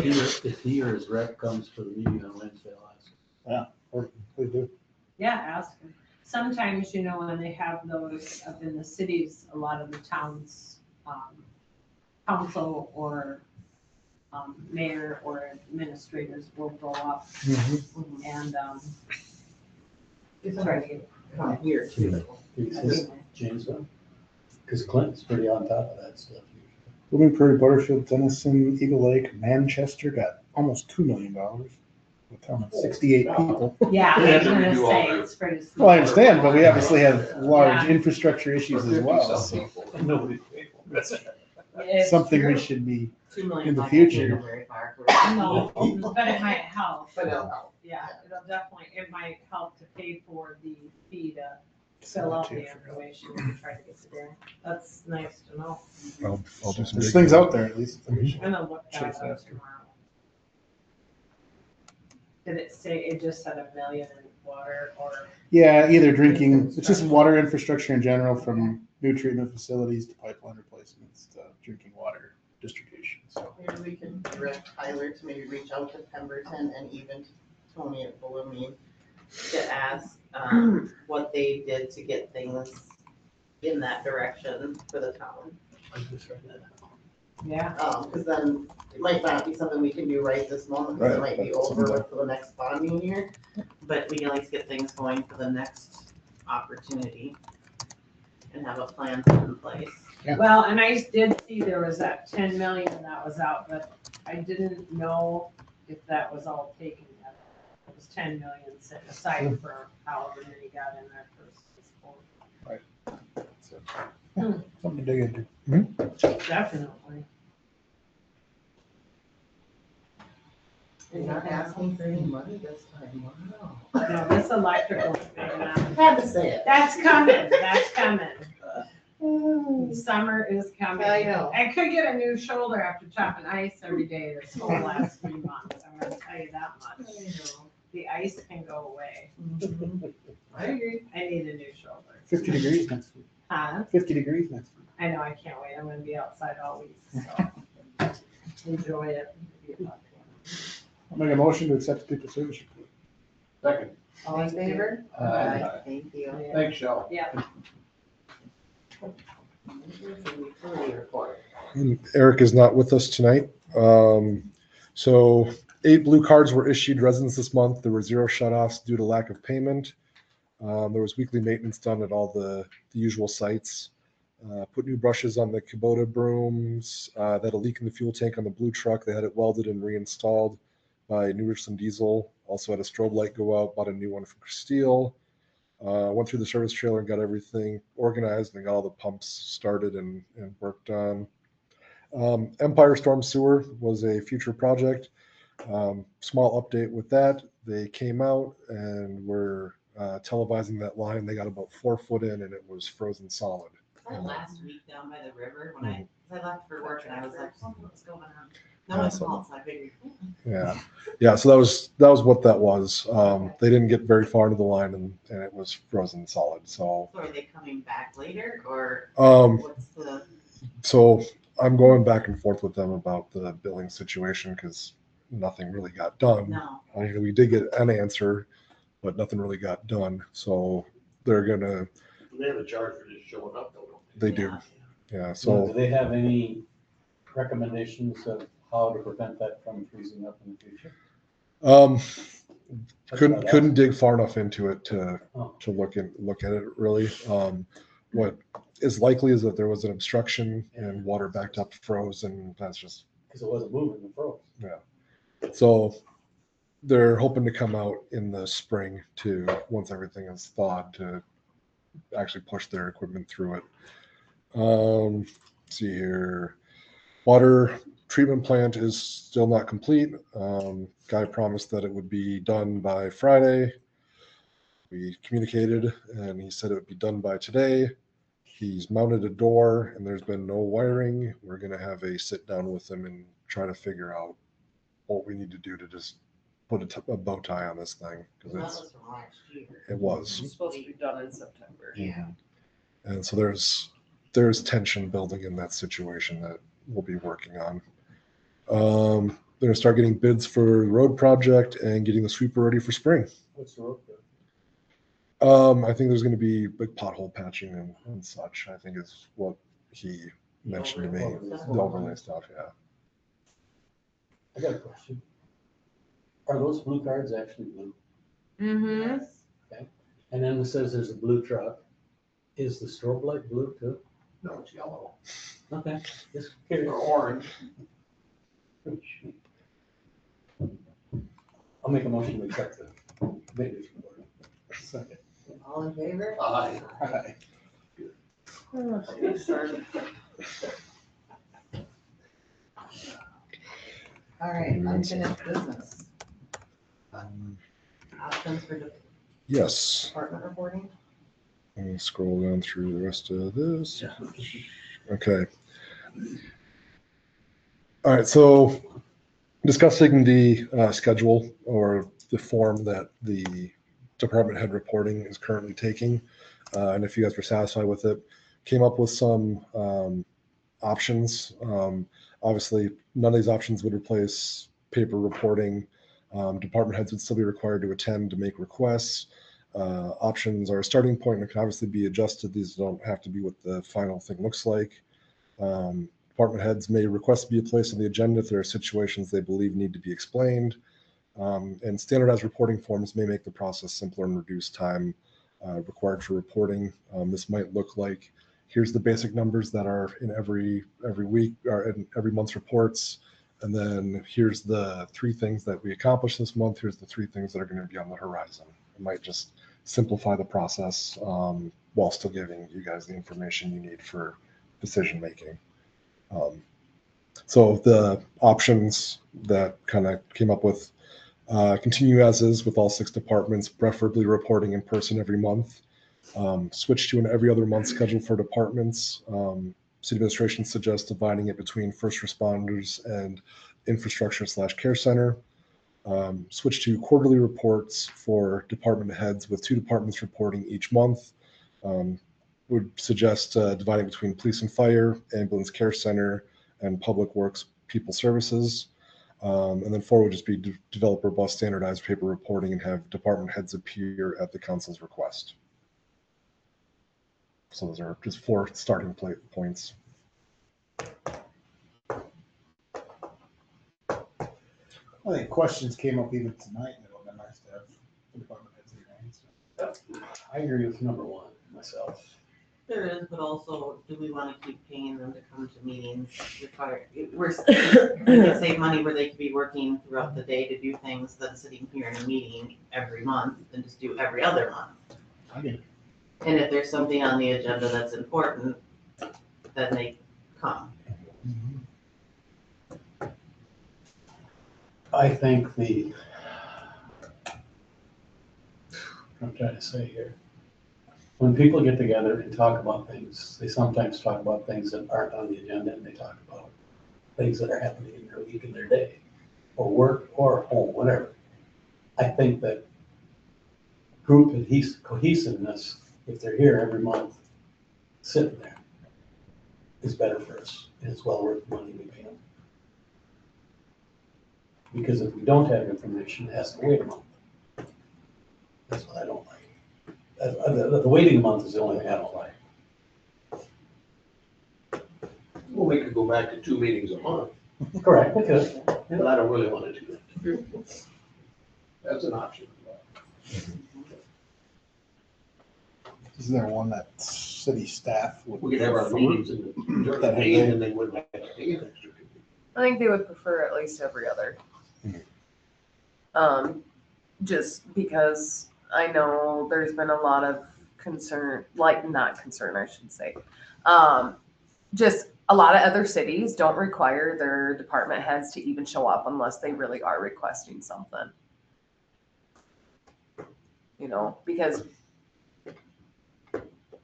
Speaker 11: he or his rep comes to the meeting on Wednesday, I'll ask him.
Speaker 6: Yeah, or please do.
Speaker 16: Yeah, ask them. Sometimes, when they have those up in the cities, a lot of the towns, council or mayor or administrators will go up and try to get.
Speaker 3: Come here too.
Speaker 11: Janesville, because Clinton's pretty on top of that stuff.
Speaker 6: Blooming Prairie, Butterfield, Denison, Eagle Lake, Manchester got almost $2 million. With town of 68 people.
Speaker 16: Yeah, I was
Speaker 7: Yeah, we
Speaker 16: gonna
Speaker 7: do all
Speaker 16: say,
Speaker 7: that.
Speaker 16: it's pretty small.
Speaker 6: Well, I understand, but we obviously have large
Speaker 16: Yeah.
Speaker 6: infrastructure issues as well. So
Speaker 11: Nobody.
Speaker 16: It's
Speaker 6: something
Speaker 16: true.
Speaker 6: we should be
Speaker 3: 2 million.
Speaker 6: in the
Speaker 3: might not
Speaker 6: future.
Speaker 3: go very far.
Speaker 16: No, but it might help.
Speaker 3: But it'll help.
Speaker 16: Yeah, it might help to pay for the fee to fill out the information and try to get it in. That's nice to know.
Speaker 2: I'll do some
Speaker 6: There's
Speaker 2: digging.
Speaker 6: things out there at least.
Speaker 16: I'm gonna look that
Speaker 6: Chase
Speaker 16: up
Speaker 6: after.
Speaker 16: tomorrow. Did it say, it just said $1 million in water or?
Speaker 6: Yeah, either drinking, it's just water infrastructure in general, from new treatment facilities to pipeline replacements to drinking water distribution. So
Speaker 3: Maybe we can direct Tyler to maybe reach out to Pemberton and even to Tony at Blooming to ask what they did to get things in that direction for the town.
Speaker 11: I'm just writing that out.
Speaker 16: Yeah.
Speaker 3: Because then it might not be something we can do right this moment, because it might be over with for the next bonding year. But we can at least get things going for the next opportunity and have a plan put in place.
Speaker 6: Yeah.
Speaker 16: Well, and I did see there was that 10 million that was out, but I didn't know if that was all taken yet. It was 10 million set aside for however many got in there first.
Speaker 6: so, yeah, something to dig into.
Speaker 16: Definitely.
Speaker 3: You're not asking for any money this time, wow.
Speaker 16: No, this electrical thing,
Speaker 3: Had to say it.
Speaker 16: that's coming, Summer is coming.
Speaker 3: I know.
Speaker 16: I could get a new shoulder after chopping ice every day this whole last 3 months. I'm gonna tell you that much. The ice can go away.
Speaker 3: I agree.
Speaker 16: I need a new shoulder.
Speaker 6: 50 degrees next week.
Speaker 16: Huh?
Speaker 6: 50 degrees next week.
Speaker 16: I know, I can't wait. I'm gonna be outside all week, so enjoy it.
Speaker 6: I'll make a motion to accept the people service report.
Speaker 10: Second.
Speaker 3: All in favor?
Speaker 6: Aye.
Speaker 3: Thank you.
Speaker 10: Thanks, Shelley.
Speaker 16: Yeah.
Speaker 3: Utility report.
Speaker 2: And Eric is not with us tonight. So 8 blue cards were issued residents this month. There were 0 shutoffs due to lack of payment. There was weekly maintenance done at all the usual sites. Put new brushes on the Kubota brooms. They had a leak in the fuel tank on the blue truck. They had it welded and reinstalled by New Richland Diesel. Also had a strobe light go out, bought a new one from Steel. Went through the service trailer and got everything organized and got all the pumps started and worked on. Empire Storm Sewer was a future project. Small update with that. They came out and were televising that line. They got about 4 foot in and it was frozen solid.
Speaker 3: Last week down by the river when I left for work and I was like, oh, what's going on? No one's called, so I figured.
Speaker 2: Yeah. So that was what that was. They didn't get very far into the line and it was frozen solid. So
Speaker 3: So are they coming back later or
Speaker 2: Um,
Speaker 3: what's the?
Speaker 2: so I'm going back and forth with them about the billing situation because nothing really got done.
Speaker 3: No.
Speaker 2: I mean, we did get an answer, but nothing really got done. So they're gonna.
Speaker 5: They have a charge for just showing up, though, don't
Speaker 2: They do. Yeah.
Speaker 11: Do
Speaker 2: So
Speaker 11: they have any recommendations of how to prevent that from freezing up in the future?
Speaker 2: couldn't dig far enough into it to
Speaker 11: Oh.
Speaker 2: look at it really. What is likely is that there was an obstruction and water backed up, froze, and that's just
Speaker 11: Because it wasn't moving, it froze.
Speaker 2: so. They're hoping to come out in the spring to once everything is thawed to actually push their equipment through it. Let's see here, water treatment plant is still not complete. Guy promised that it would be done by Friday. We communicated and he said it would be done by today. He's mounted a door and there's been no wiring. We're going to have a sit down with him and try to figure out what we need to do to just put a bow tie on this thing.
Speaker 3: That was from last year.
Speaker 2: It was.
Speaker 1: It's supposed to be done in September.
Speaker 3: Yeah.
Speaker 2: And so there's tension building in that situation that we'll be working on. They're gonna start getting bids for the road project and getting the sweeper ready for spring.
Speaker 11: What's the road?
Speaker 2: I think there's gonna be big pothole patching and such, I think is what he mentioned to me, the overlay stuff, yeah.
Speaker 11: I got a question. Are those blue cards actually blue?
Speaker 1: Mm-hmm.
Speaker 11: Okay. And then it says there's a blue truck. Is the strobe light blue too?
Speaker 5: No, it's yellow.
Speaker 11: Okay, just curious.
Speaker 5: Or orange.
Speaker 11: I'll make a motion to accept the maintenance report.
Speaker 6: Second.
Speaker 3: All in favor?
Speaker 5: Aye.
Speaker 6: Aye.
Speaker 1: Okay, started.
Speaker 3: All right, unfinished business. Options for
Speaker 2: Yes.
Speaker 3: department reporting?
Speaker 2: Let me scroll down through the rest of this. Okay. All right, so discussing the schedule or the form that the department head reporting is currently taking, and if you guys were satisfied with it, came up with some options. Obviously, none of these options would replace paper reporting. Department heads would still be required to attend to make requests. Options are a starting point and can obviously be adjusted. These don't have to be what the final thing looks like. Department heads may request to be placed on the agenda if there are situations they believe need to be explained. And standardized reporting forms may make the process simpler and reduce time required for reporting. This might look like, here's the basic numbers that are in every week or in every month's reports. And then here's the 3 things that we accomplished this month. Here's the 3 things that are going to be on the horizon. It might just simplify the process while still giving you guys the information you need for decision making. So the options that kind of came up with continue as is with all 6 departments, preferably reporting in person every month. Switch to an every other month schedule for departments. City administration suggests dividing it between first responders and infrastructure/care center. Switch to quarterly reports for department heads with 2 departments reporting each month. Would suggest dividing between police and fire, ambulance care center, and public works people services. And then 4 would just be develop robust standardized paper reporting and have department heads appear at the council's request. So those are just 4 starting points.
Speaker 6: I think questions came up even tonight, and it would have been nice to have the department heads here.
Speaker 11: I agree with number 1 myself.
Speaker 3: There is, but also, do we want to keep paying them to come to meetings? We can save money where they could be working throughout the day to do things than sitting here in a meeting every month and just do every other month.
Speaker 6: I get it.
Speaker 3: And if there's something on the agenda that's important, then they come.
Speaker 11: I think I'm trying to say here, when people get together and talk about things, they sometimes talk about things that aren't on the agenda, and they talk about things that are happening in their week and their day, or work or home, whatever. I think that group cohesiveness, if they're here every month, sitting there, is better for us, and it's well worth the money we pay them. Because if we don't have information, it has to wait a month. That's what I don't like. The waiting month is the only thing I don't like.
Speaker 5: Well, we could go back to 2 meetings a month,
Speaker 11: Correct, we could.
Speaker 5: but I don't really want to do that. That's an option as well.
Speaker 6: Is there one that city staff would?
Speaker 5: We could have our
Speaker 6: prefer?
Speaker 5: meetings in the, during the
Speaker 6: That
Speaker 5: day
Speaker 6: they-
Speaker 5: and they wouldn't have to pay an extra.
Speaker 1: I think they would prefer at least every other. Just because I know there's been a lot of concern, like not concern, I should say. Just a lot of other cities don't require their department heads to even show up unless they really are requesting something. You know, because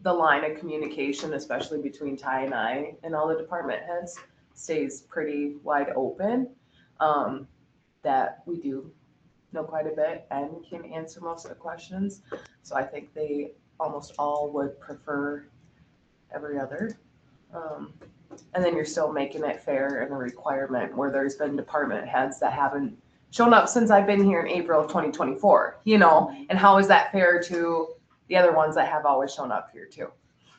Speaker 1: the line of communication, especially between Ty and I and all the department heads, stays pretty wide open. That we do know quite a bit and can answer most of the questions. So I think they almost all would prefer every other. And then you're still making it fair and a requirement where there's been department heads that haven't shown up since I've been here in April of 2024, you know, and how is that fair to the other ones that have always shown up here too?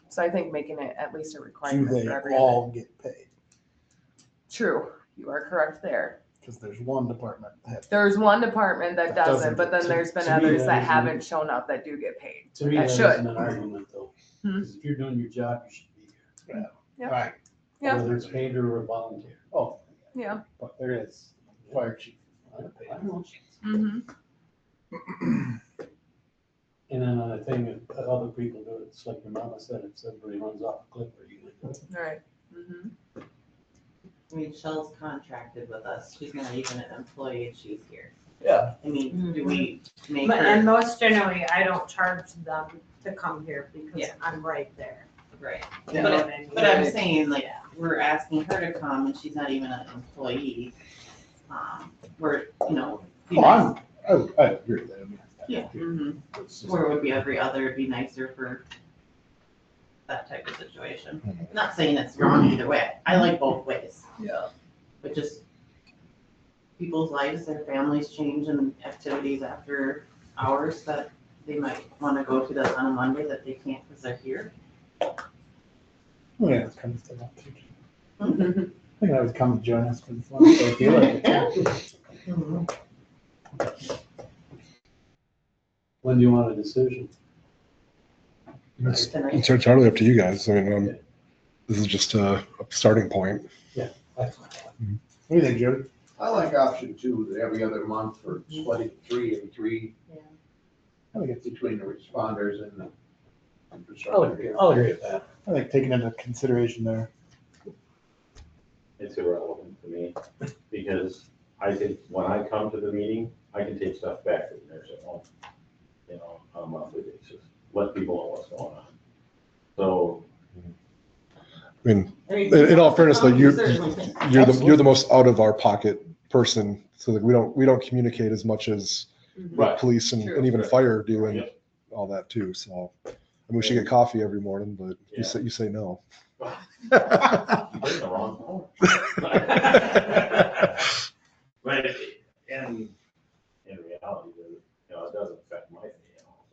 Speaker 1: So I think making it at least a
Speaker 6: Do
Speaker 1: requirement
Speaker 6: they
Speaker 1: for every
Speaker 6: all
Speaker 1: other.
Speaker 6: get paid?
Speaker 1: True, you are correct there.
Speaker 6: Because there's one department that.
Speaker 1: There's one department that
Speaker 6: That
Speaker 1: doesn't,
Speaker 6: doesn't
Speaker 1: but then
Speaker 11: get-
Speaker 1: there's been
Speaker 11: to me,
Speaker 1: others
Speaker 11: that
Speaker 1: that
Speaker 11: isn't-
Speaker 1: haven't shown up that do get paid.
Speaker 11: To me,
Speaker 1: That
Speaker 11: that
Speaker 1: should.
Speaker 11: isn't an argument though. 'Cause if you're doing your job, you should be here.
Speaker 1: Yeah.
Speaker 6: Right.
Speaker 1: Yeah.
Speaker 11: Whether it's paid or a volunteer.
Speaker 6: Oh,
Speaker 1: Yeah.
Speaker 6: but there is fire chief.
Speaker 11: I don't pay. I don't know.
Speaker 1: Mm-hmm.
Speaker 11: And then on the thing, if other people do it, it's like your mama said, if somebody runs off a cliff, are you gonna do it?
Speaker 1: Right. Mm-hmm.
Speaker 3: I mean, Shell's contracted with us. She's not even an employee and she's here.
Speaker 6: Yeah.
Speaker 3: I mean, do we make
Speaker 16: But, and
Speaker 3: her,
Speaker 16: most generally, I don't charge them to come here because
Speaker 3: Yeah.
Speaker 16: I'm right there.
Speaker 3: right?
Speaker 16: You know what I mean?
Speaker 3: But I'm saying, like, we're asking her to come and she's not even an employee. Where, you know. be
Speaker 6: Oh,
Speaker 3: nice-
Speaker 6: I agree with that. I mean,
Speaker 3: Yeah. Where it would be every other, it'd be nicer for that type of situation. Not saying it's wrong either way. I like both ways.
Speaker 1: Yeah.
Speaker 3: But just people's lives, their families change and activities after hours that they might want to go to that on a Monday that they can't because they're here.
Speaker 6: Yeah, it comes to that too.
Speaker 3: Mm-hmm.
Speaker 6: I think I would come join us for the fun. If they feel like it.
Speaker 11: When do you want a decision?
Speaker 2: It's entirely up to you guys. I mean, this is just a starting point.
Speaker 6: What do you think, Jody?
Speaker 5: I like option two, that every other month for splitting 3 and 3
Speaker 6: I think it's,
Speaker 5: between the responders and the
Speaker 6: I'll
Speaker 5: infrastructure.
Speaker 6: agree with that. I think taking into consideration there.
Speaker 12: It's irrelevant to me, because I think when I come to the meeting, I can take stuff back to the nurse at home, you know, on a monthly basis, let people know what's going on. So,
Speaker 2: I mean, in all fairness, though, you're the most out of our pocket person, so that we don't communicate as much as
Speaker 12: Right.
Speaker 2: police and
Speaker 1: True.
Speaker 2: even fire do and
Speaker 12: Yep.
Speaker 2: all that too. So, I mean, we should get coffee every morning, but you say no.
Speaker 12: you did the wrong home. But in reality, you know, it doesn't affect my day at all.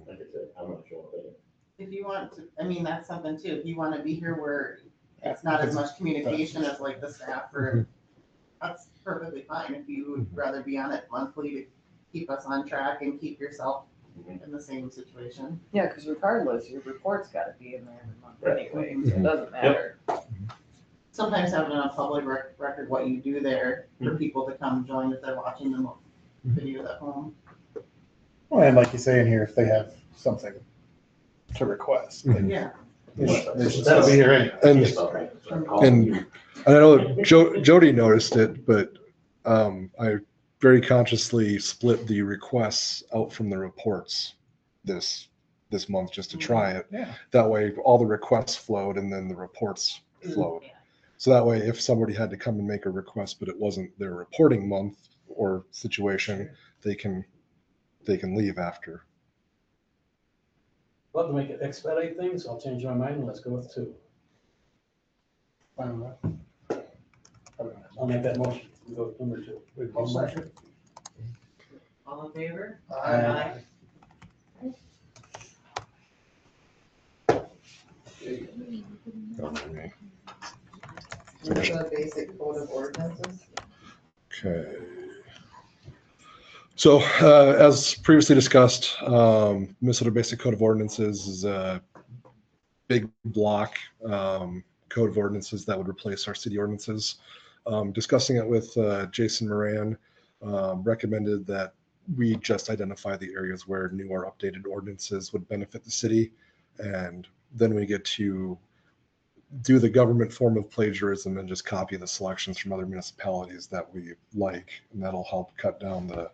Speaker 12: Like I said, I'm gonna show up anyway.
Speaker 3: If you want to, I mean, that's something too. If you want to be here where it's not as much communication as like the staff or, that's perfectly fine. If you would rather be on it monthly to keep us on track and keep yourself in the same situation.
Speaker 1: Yeah, because regardless, your report's got to be in there every month
Speaker 12: Right.
Speaker 1: anyway, so it doesn't matter.
Speaker 3: Sometimes having on a public record what you do there for people to come join if they're watching the videos at home.
Speaker 6: Well, and like you say in here, if they have something to request, then
Speaker 3: Yeah.
Speaker 6: they should still be here anyway.
Speaker 2: And I know Jody noticed it, but I very consciously split the requests out from the reports this month just to try it.
Speaker 6: Yeah.
Speaker 2: That way, all the requests flowed and then the reports flowed. So that way, if somebody had to come and make a request, but it wasn't their reporting month or situation, they can leave after.
Speaker 11: Well, to make it expedite things, I'll change my mind, let's go with 2.
Speaker 6: Fine with that.
Speaker 11: I'll make that motion, we go with number 2.
Speaker 6: I'll second.
Speaker 3: All in favor?
Speaker 6: Aye.
Speaker 3: The basic code of ordinances.
Speaker 2: Okay. So, as previously discussed, Minnesota Basic Code of Ordinances is a big block code of ordinances that would replace our city ordinances. Discussing it with Jason Moran, recommended that we just identify the areas where new or updated ordinances would benefit the city, and then we get to do the government form of plagiarism and just copy the selections from other municipalities that we like, and that'll help cut down the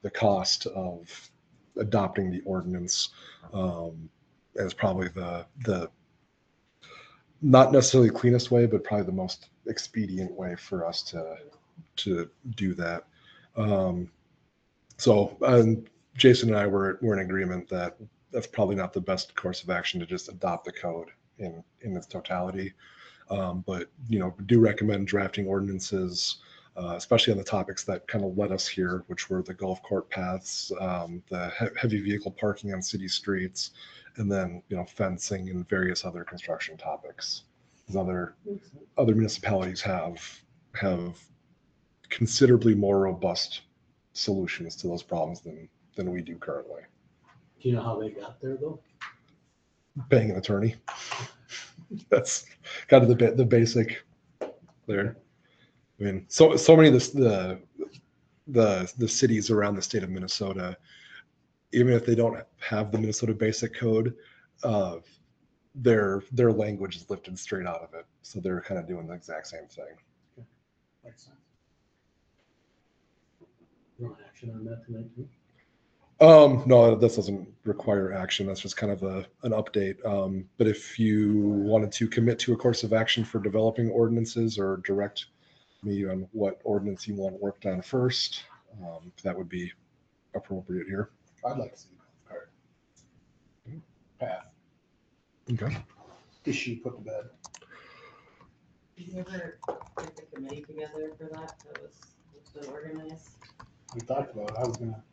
Speaker 2: cost of adopting the ordinance. As probably the not necessarily cleanest way, but probably the most expedient way for us to do that. Jason and I were in agreement that that's probably not the best course of action to just adopt the code in its totality. But do recommend drafting ordinances, especially on the topics that kind of led us here, which were the golf court paths, the heavy vehicle parking on city streets, and then fencing and various other construction topics. Because other municipalities have considerably more robust solutions to those problems than we do currently.
Speaker 11: Do you know how they got there though?
Speaker 2: Paying an attorney. That's kind of the basic there. I mean, so many of the cities around the state of Minnesota, even if they don't have the Minnesota Basic Code, their language is lifted straight out of it. So they're kind of doing the exact same thing.
Speaker 11: Okay. Makes sense. You want action on that tonight too?
Speaker 2: No, this doesn't require action. That's just kind of an update. But if you wanted to commit to a course of action for developing ordinances or direct me on what ordinance you want worked on first, that would be appropriate here.
Speaker 6: I'd like to see the golf cart path
Speaker 2: Okay.
Speaker 6: issue put to bed.
Speaker 3: Did you ever get the committee together for that? That was been organized?
Speaker 6: We talked about it. I was gonna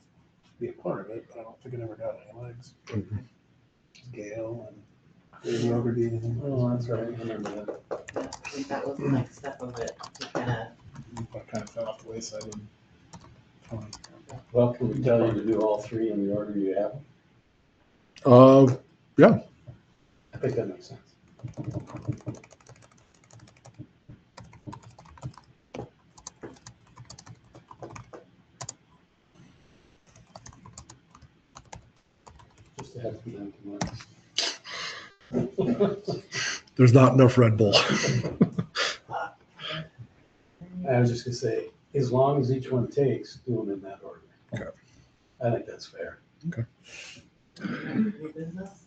Speaker 6: be a part of it, but I don't think it ever got any legs. Gail and Dave Rogerdean.
Speaker 11: Oh, that's right. I remember that.
Speaker 3: Yeah, I think that was the next step of it, to kind
Speaker 6: of fell off the wayside in 20.
Speaker 11: Well, can we tell you to do all three in the order you have?
Speaker 2: Yeah.
Speaker 11: I think that makes sense. Just to have to be done tomorrow.
Speaker 2: There's not enough Red Bull.
Speaker 11: I was just gonna say, as long as each one takes, do them in that order.
Speaker 2: Okay.
Speaker 11: I think that's fair.
Speaker 2: Okay.
Speaker 3: New business?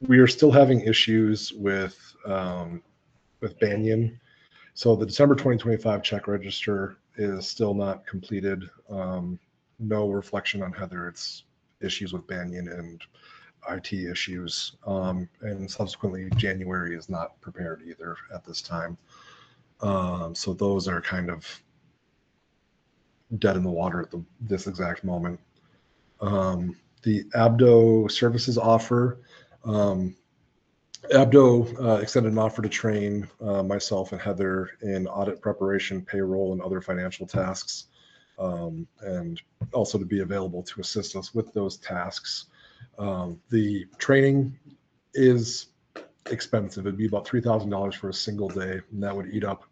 Speaker 2: We are still having issues with Banyan. So the December 2025 check register is still not completed. No reflection on Heather. It's issues with Banyan and IT issues. And subsequently, January is not prepared either at this time. So those are kind of dead in the water at this exact moment. The Abdo services offer, Abdo extended an offer to train myself and Heather in audit preparation, payroll, and other financial tasks, and also to be available to assist us with those tasks. The training is expensive. It'd be about $3,000 for a single day, and that would eat up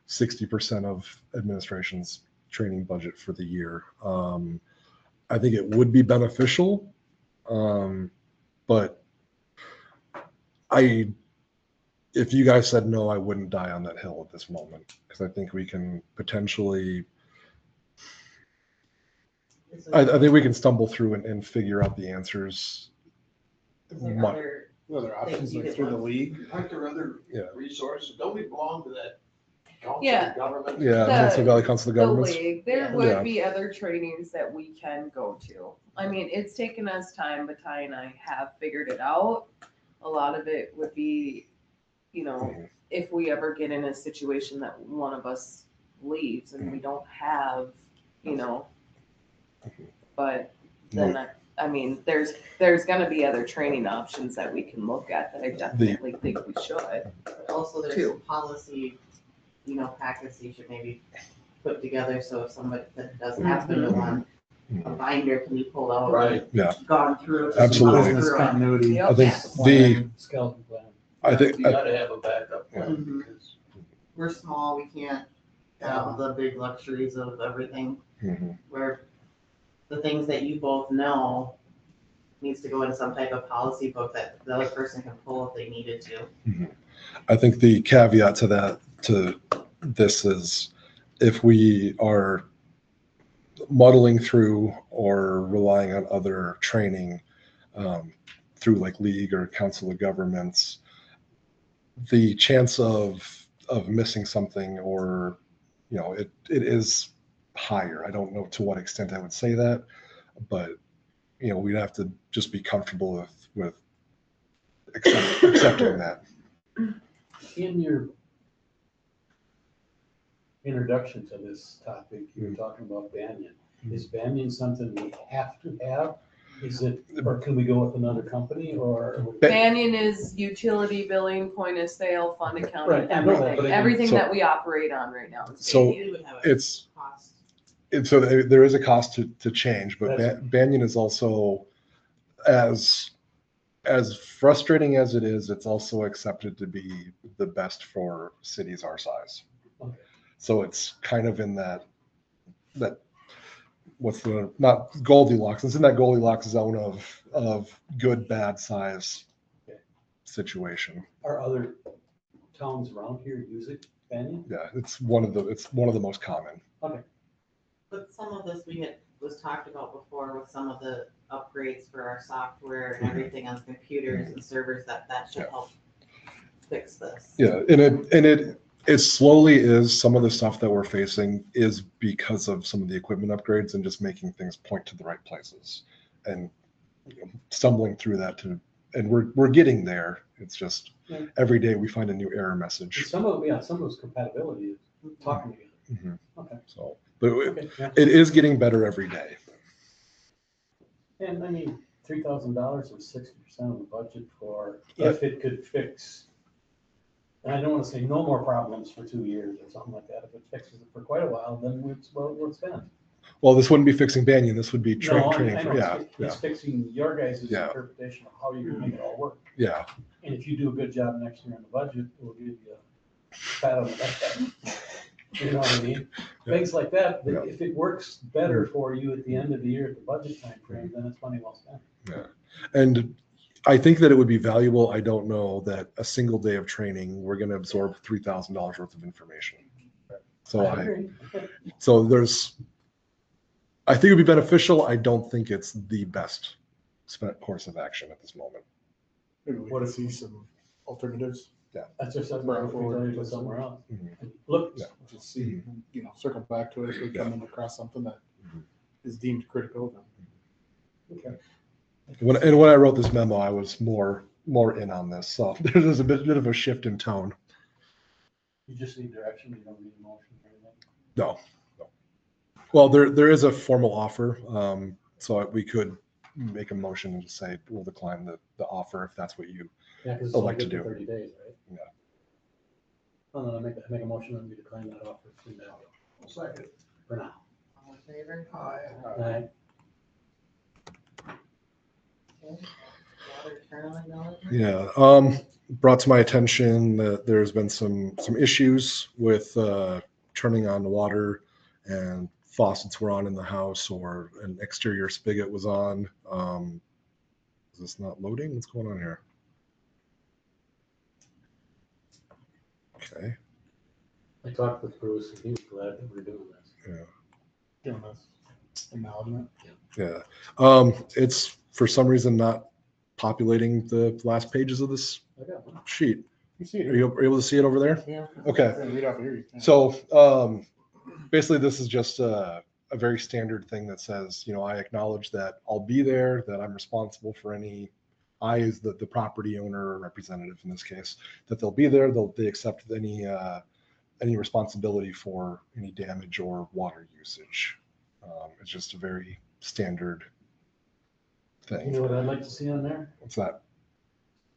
Speaker 2: 60% of administration's training budget for the year. I think it would be beneficial, but if you guys said no, I wouldn't die on that hill at this moment, because I think we can potentially, I think we can stumble through and figure out the answers.
Speaker 3: Is there
Speaker 6: other options like through the league?
Speaker 5: Aren't there other resources? Don't we belong to that council
Speaker 1: Yeah.
Speaker 5: of government?
Speaker 2: Yeah, Minnesota Valley Council of Governments.
Speaker 1: The league, there
Speaker 5: Yeah.
Speaker 1: would
Speaker 2: Yeah.
Speaker 1: be other trainings that we can go to. I mean, it's taken us time, but Ty and I have figured it out. A lot of it would be, if we ever get in a situation that one of us leaves and we don't have, but then I mean, there's gonna be other training options that we can look at that I definitely think we should.
Speaker 3: also there's
Speaker 1: Two.
Speaker 3: some policy, packets you should maybe put together, so if somebody that does happen to one, a binder can be pulled out.
Speaker 5: Right.
Speaker 2: Yeah.
Speaker 3: Gone through.
Speaker 2: Absolutely.
Speaker 6: Business continuity.
Speaker 1: Yep.
Speaker 2: I think the,
Speaker 11: Skeleton plan.
Speaker 2: I think,
Speaker 5: You gotta have a backup plan because
Speaker 3: We're small, we can't have the big luxuries of everything,
Speaker 2: mhm.
Speaker 3: where the things that you both know needs to go in some type of policy book that the other person can pull if they needed to.
Speaker 2: I think the caveat to that, to this is if we are muddling through or relying on other training through like league or council of governments, the chance of missing something or, you know, it is higher. I don't know to what extent I would say that, but, you know, we'd have to just be comfortable with accepting that.
Speaker 11: In your introduction to this topic, you were talking about Banyan. Is Banyan something we have to have? Is it, or can we go with another company or?
Speaker 1: Banyan is utility billing, point of sale, fund accounting,
Speaker 11: Right, I know that, but I
Speaker 1: everything,
Speaker 11: mean-
Speaker 1: everything
Speaker 2: So-
Speaker 1: that we operate on right now.
Speaker 2: So
Speaker 3: You would have a
Speaker 2: it's,
Speaker 3: cost.
Speaker 2: so there is a cost to change, but
Speaker 11: That's-
Speaker 2: Banyan is also as frustrating as it is, it's also accepted to be the best for cities our size.
Speaker 11: Okay.
Speaker 2: So it's kind of in that what's the, not Goldilocks, it's in that Goldilocks zone of good, bad size
Speaker 11: Okay.
Speaker 2: situation.
Speaker 11: Are other towns around here using Banyan?
Speaker 2: Yeah, it's one of the most common.
Speaker 11: Okay.
Speaker 3: But some of this was talked about before with some of the upgrades for our software and everything on computers and servers, that should help fix this.
Speaker 2: Yeah, and it slowly is. Some of the stuff that we're facing is because of some of the equipment upgrades and just making things point to the right places and, you know, stumbling through that and we're getting there. It's just
Speaker 11: Yeah.
Speaker 2: every day we find a new error
Speaker 11: And
Speaker 2: message.
Speaker 11: some of those compatibility is talking together.
Speaker 2: Mhm.
Speaker 11: Okay.
Speaker 2: So, but
Speaker 11: Okay, yeah.
Speaker 2: it is getting better every day.
Speaker 11: And I mean, $3,000 is 60% of the budget for, if it could fix, and I don't want to say no more problems for 2 years or something like that. If it fixes it for quite a while, then it's well worth spending.
Speaker 2: Well, this wouldn't be fixing Banyan. This would be
Speaker 11: No,
Speaker 2: training.
Speaker 11: I know,
Speaker 2: Yeah,
Speaker 11: it's fixing your guys'
Speaker 2: Yeah.
Speaker 11: interpretation of how you're gonna make it all work.
Speaker 2: yeah.
Speaker 11: And if you do a good job next year on the budget, we'll give you a pat on the back. You know what I mean?
Speaker 2: Yeah.
Speaker 11: Things like that,
Speaker 2: Yeah.
Speaker 11: if it works better for you at the end of the year at the budget time frame, then it's money well spent.
Speaker 2: Yeah. And I think that it would be valuable. I don't know that a single day of training, we're going to absorb $3,000 worth of information. So
Speaker 11: I agree. Okay.
Speaker 2: so I think it would be beneficial. I don't think it's the best course of action at this moment.
Speaker 6: Maybe we can see some alternatives.
Speaker 11: That's just something that we tell you to go somewhere else.
Speaker 2: Mhm.
Speaker 11: Look,
Speaker 2: Yeah.
Speaker 6: Just see, you know, circle back to it if we come across something that is deemed critical. Then.
Speaker 11: okay.
Speaker 2: When I wrote this memo, I was more in on this. So there's a bit of a shift in tone.
Speaker 11: You just need direction, you don't need motion or anything.
Speaker 2: No. Well, there is a formal offer. So we could make a motion and just say we'll decline the offer if that's what you
Speaker 11: Yeah, because it's only
Speaker 2: elect to
Speaker 11: good for
Speaker 2: do.
Speaker 11: 30 days, right?
Speaker 2: Yeah.
Speaker 11: Oh, no, I make a motion and we decline that offer
Speaker 5: second.
Speaker 11: for now.
Speaker 3: All in favor?
Speaker 11: Aye.
Speaker 3: Okay. Water turn acknowledgement?
Speaker 2: Yeah, brought to my attention that there's been some issues with turning on the water and faucets were on in the house or an exterior spigot was on. Is this not loading? What's going on here? Okay,
Speaker 11: I talked with Bruce and he was glad that we're doing this.
Speaker 2: yeah.
Speaker 6: Giving us acknowledgement.
Speaker 2: Yeah. It's for some reason not populating the last pages of this
Speaker 11: I got one.
Speaker 2: sheet.
Speaker 6: You see it.
Speaker 2: Are you able to see it over there?
Speaker 3: Yeah.
Speaker 2: Okay.
Speaker 6: Read off here. You can.
Speaker 2: So basically, this is just a very standard thing that says, you know, I acknowledge that I'll be there, that I'm responsible for any, I as the property owner or representative in this case, that they'll be there, they accept any responsibility for any damage or water usage. It's just a very standard
Speaker 11: You
Speaker 2: thing.
Speaker 11: know what I'd like to see on there?
Speaker 2: What's that?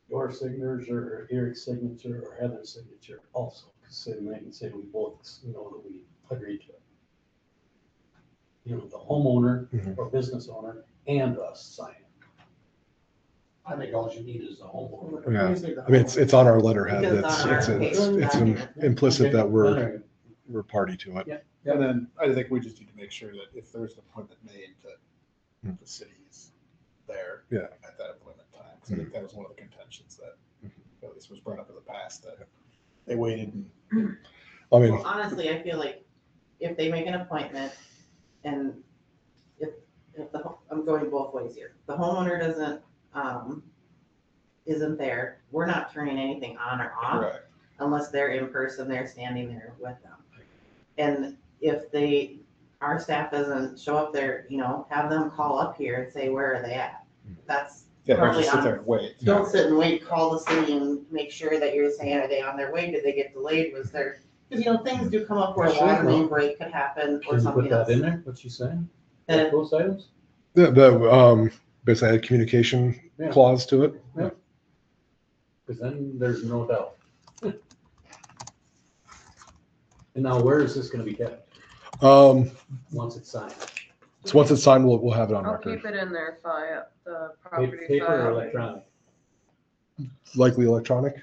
Speaker 11: Your signatures or Eric's signature or Heather's signature also. So then they can say we both know that we agreed to it. you know, the homeowner
Speaker 2: Mhm.
Speaker 11: or business owner and us sign it.
Speaker 5: I think all you need is the homeowner.
Speaker 2: Yeah.
Speaker 3: Usually the
Speaker 2: I mean, it's on our letterhead.
Speaker 3: Because
Speaker 2: That's,
Speaker 3: on our
Speaker 2: it's
Speaker 3: document.
Speaker 2: implicit that
Speaker 11: Okay.
Speaker 2: we're party to it.
Speaker 6: And then I think we just need to make sure that if there's an appointment made, that the city's there.
Speaker 2: Yeah.
Speaker 6: At that appointment time. 'Cause I think that was one of the contentions that at least was brought up in the past, that they waited and.
Speaker 2: I mean,
Speaker 3: Well, honestly, I feel like if they make an appointment and if I'm going both ways here, the homeowner isn't there, we're not turning anything on or off
Speaker 6: Correct.
Speaker 3: unless they're in person, they're standing there with them. And if our staff doesn't show up there, have them call up here and say, where are they at? That's
Speaker 6: Yeah, don't
Speaker 3: probably
Speaker 6: just sit there and wait.
Speaker 3: Don't sit and wait, call the city and make sure that you're saying, are they on their way? Did they get delayed? Was there, because things do come up where a
Speaker 11: Sure,
Speaker 3: water main
Speaker 11: well,
Speaker 3: break could happen or
Speaker 11: Can you
Speaker 3: something
Speaker 11: put that
Speaker 3: else.
Speaker 11: in there, what she's saying?
Speaker 3: And
Speaker 11: Those items?
Speaker 2: the basically had a communication
Speaker 11: Yeah.
Speaker 2: clause to it.
Speaker 11: Because then there's no doubt. And now where is this gonna be kept once it's signed?
Speaker 2: So once it's signed, we'll have it on
Speaker 1: I'll
Speaker 2: record.
Speaker 1: keep it in their file, the property
Speaker 11: Paper or
Speaker 1: file.
Speaker 11: electronic?
Speaker 2: Likely electronic.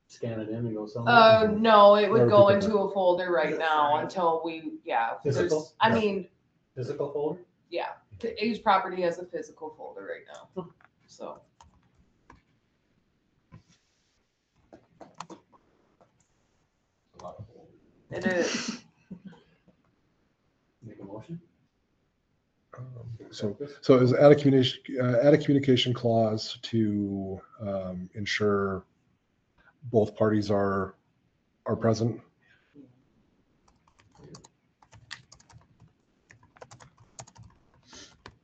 Speaker 11: Scan it in and go somewhere?
Speaker 1: No, it would
Speaker 2: Never
Speaker 1: go
Speaker 2: keep it
Speaker 1: into a folder right now until there's,
Speaker 11: Physical?
Speaker 1: I mean,
Speaker 11: Physical folder?
Speaker 1: yeah, each property has a physical folder right now, so. It is.
Speaker 11: Make a motion?
Speaker 2: So is add a communication clause to ensure both parties are present.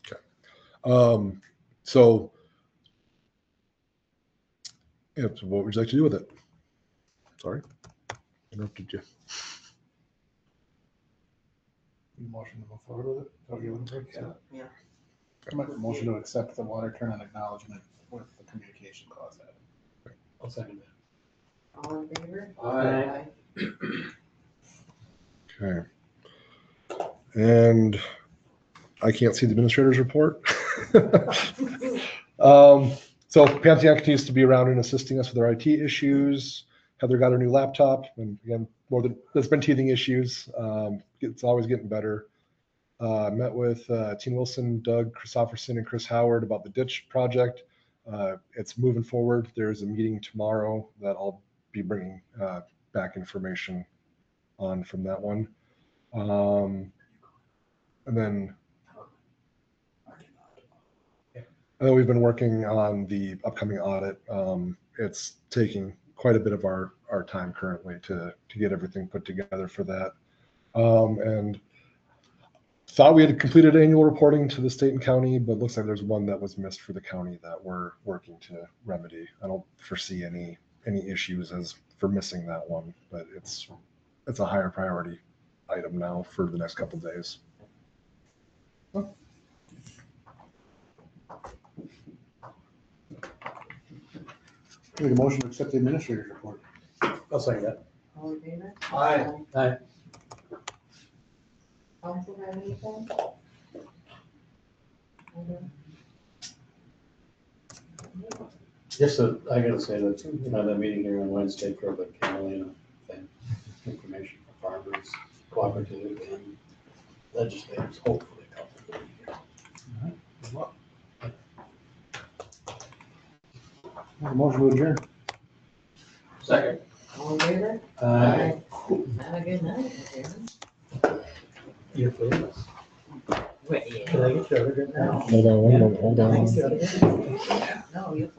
Speaker 2: Okay. So what would you like to do with it? Sorry, interrupted you.
Speaker 6: Motion to move forward with it? Is that what you're looking for?
Speaker 3: Yeah.
Speaker 6: I make a motion to accept the water turn-on acknowledgement with the communication clause added.
Speaker 11: I'll second that.
Speaker 3: All in favor?
Speaker 11: Aye.
Speaker 2: Okay. And I can't see the administrator's report. So Pantheon continues to be around and assisting us with our IT issues. Heather got her new laptop, and again, there's been teething issues. It's always getting better. Met with Teen Wilson, Doug Christopherson, and Chris Howard about the ditch project. It's moving forward. There's a meeting tomorrow that I'll be bringing back information on from that one. And then we've been working on the upcoming audit. It's taking quite a bit of our time currently to get everything put together for that. And thought we had completed annual reporting to the state and county, but looks like there's one that was missed for the county that we're working to remedy. I don't foresee any issues as for missing that one, but it's a higher priority item now for the next couple of days.
Speaker 6: Make a motion to accept the administrator's report.
Speaker 11: I'll second that.
Speaker 3: All in favor?
Speaker 11: Aye. Aye.
Speaker 3: Council have anything?
Speaker 11: Just that, I gotta say that, that meeting here on Wednesday for the Carolina thing, information for farmers, cooperative and legislators, hopefully.
Speaker 6: Make a motion to adjourn.
Speaker 5: Second.
Speaker 3: All in favor?
Speaker 11: Aye.
Speaker 3: Have a good night, everyone.
Speaker 11: You're famous.
Speaker 3: Wait, yeah.
Speaker 11: Can I get your other good now?
Speaker 2: Hold on.
Speaker 3: No, you're.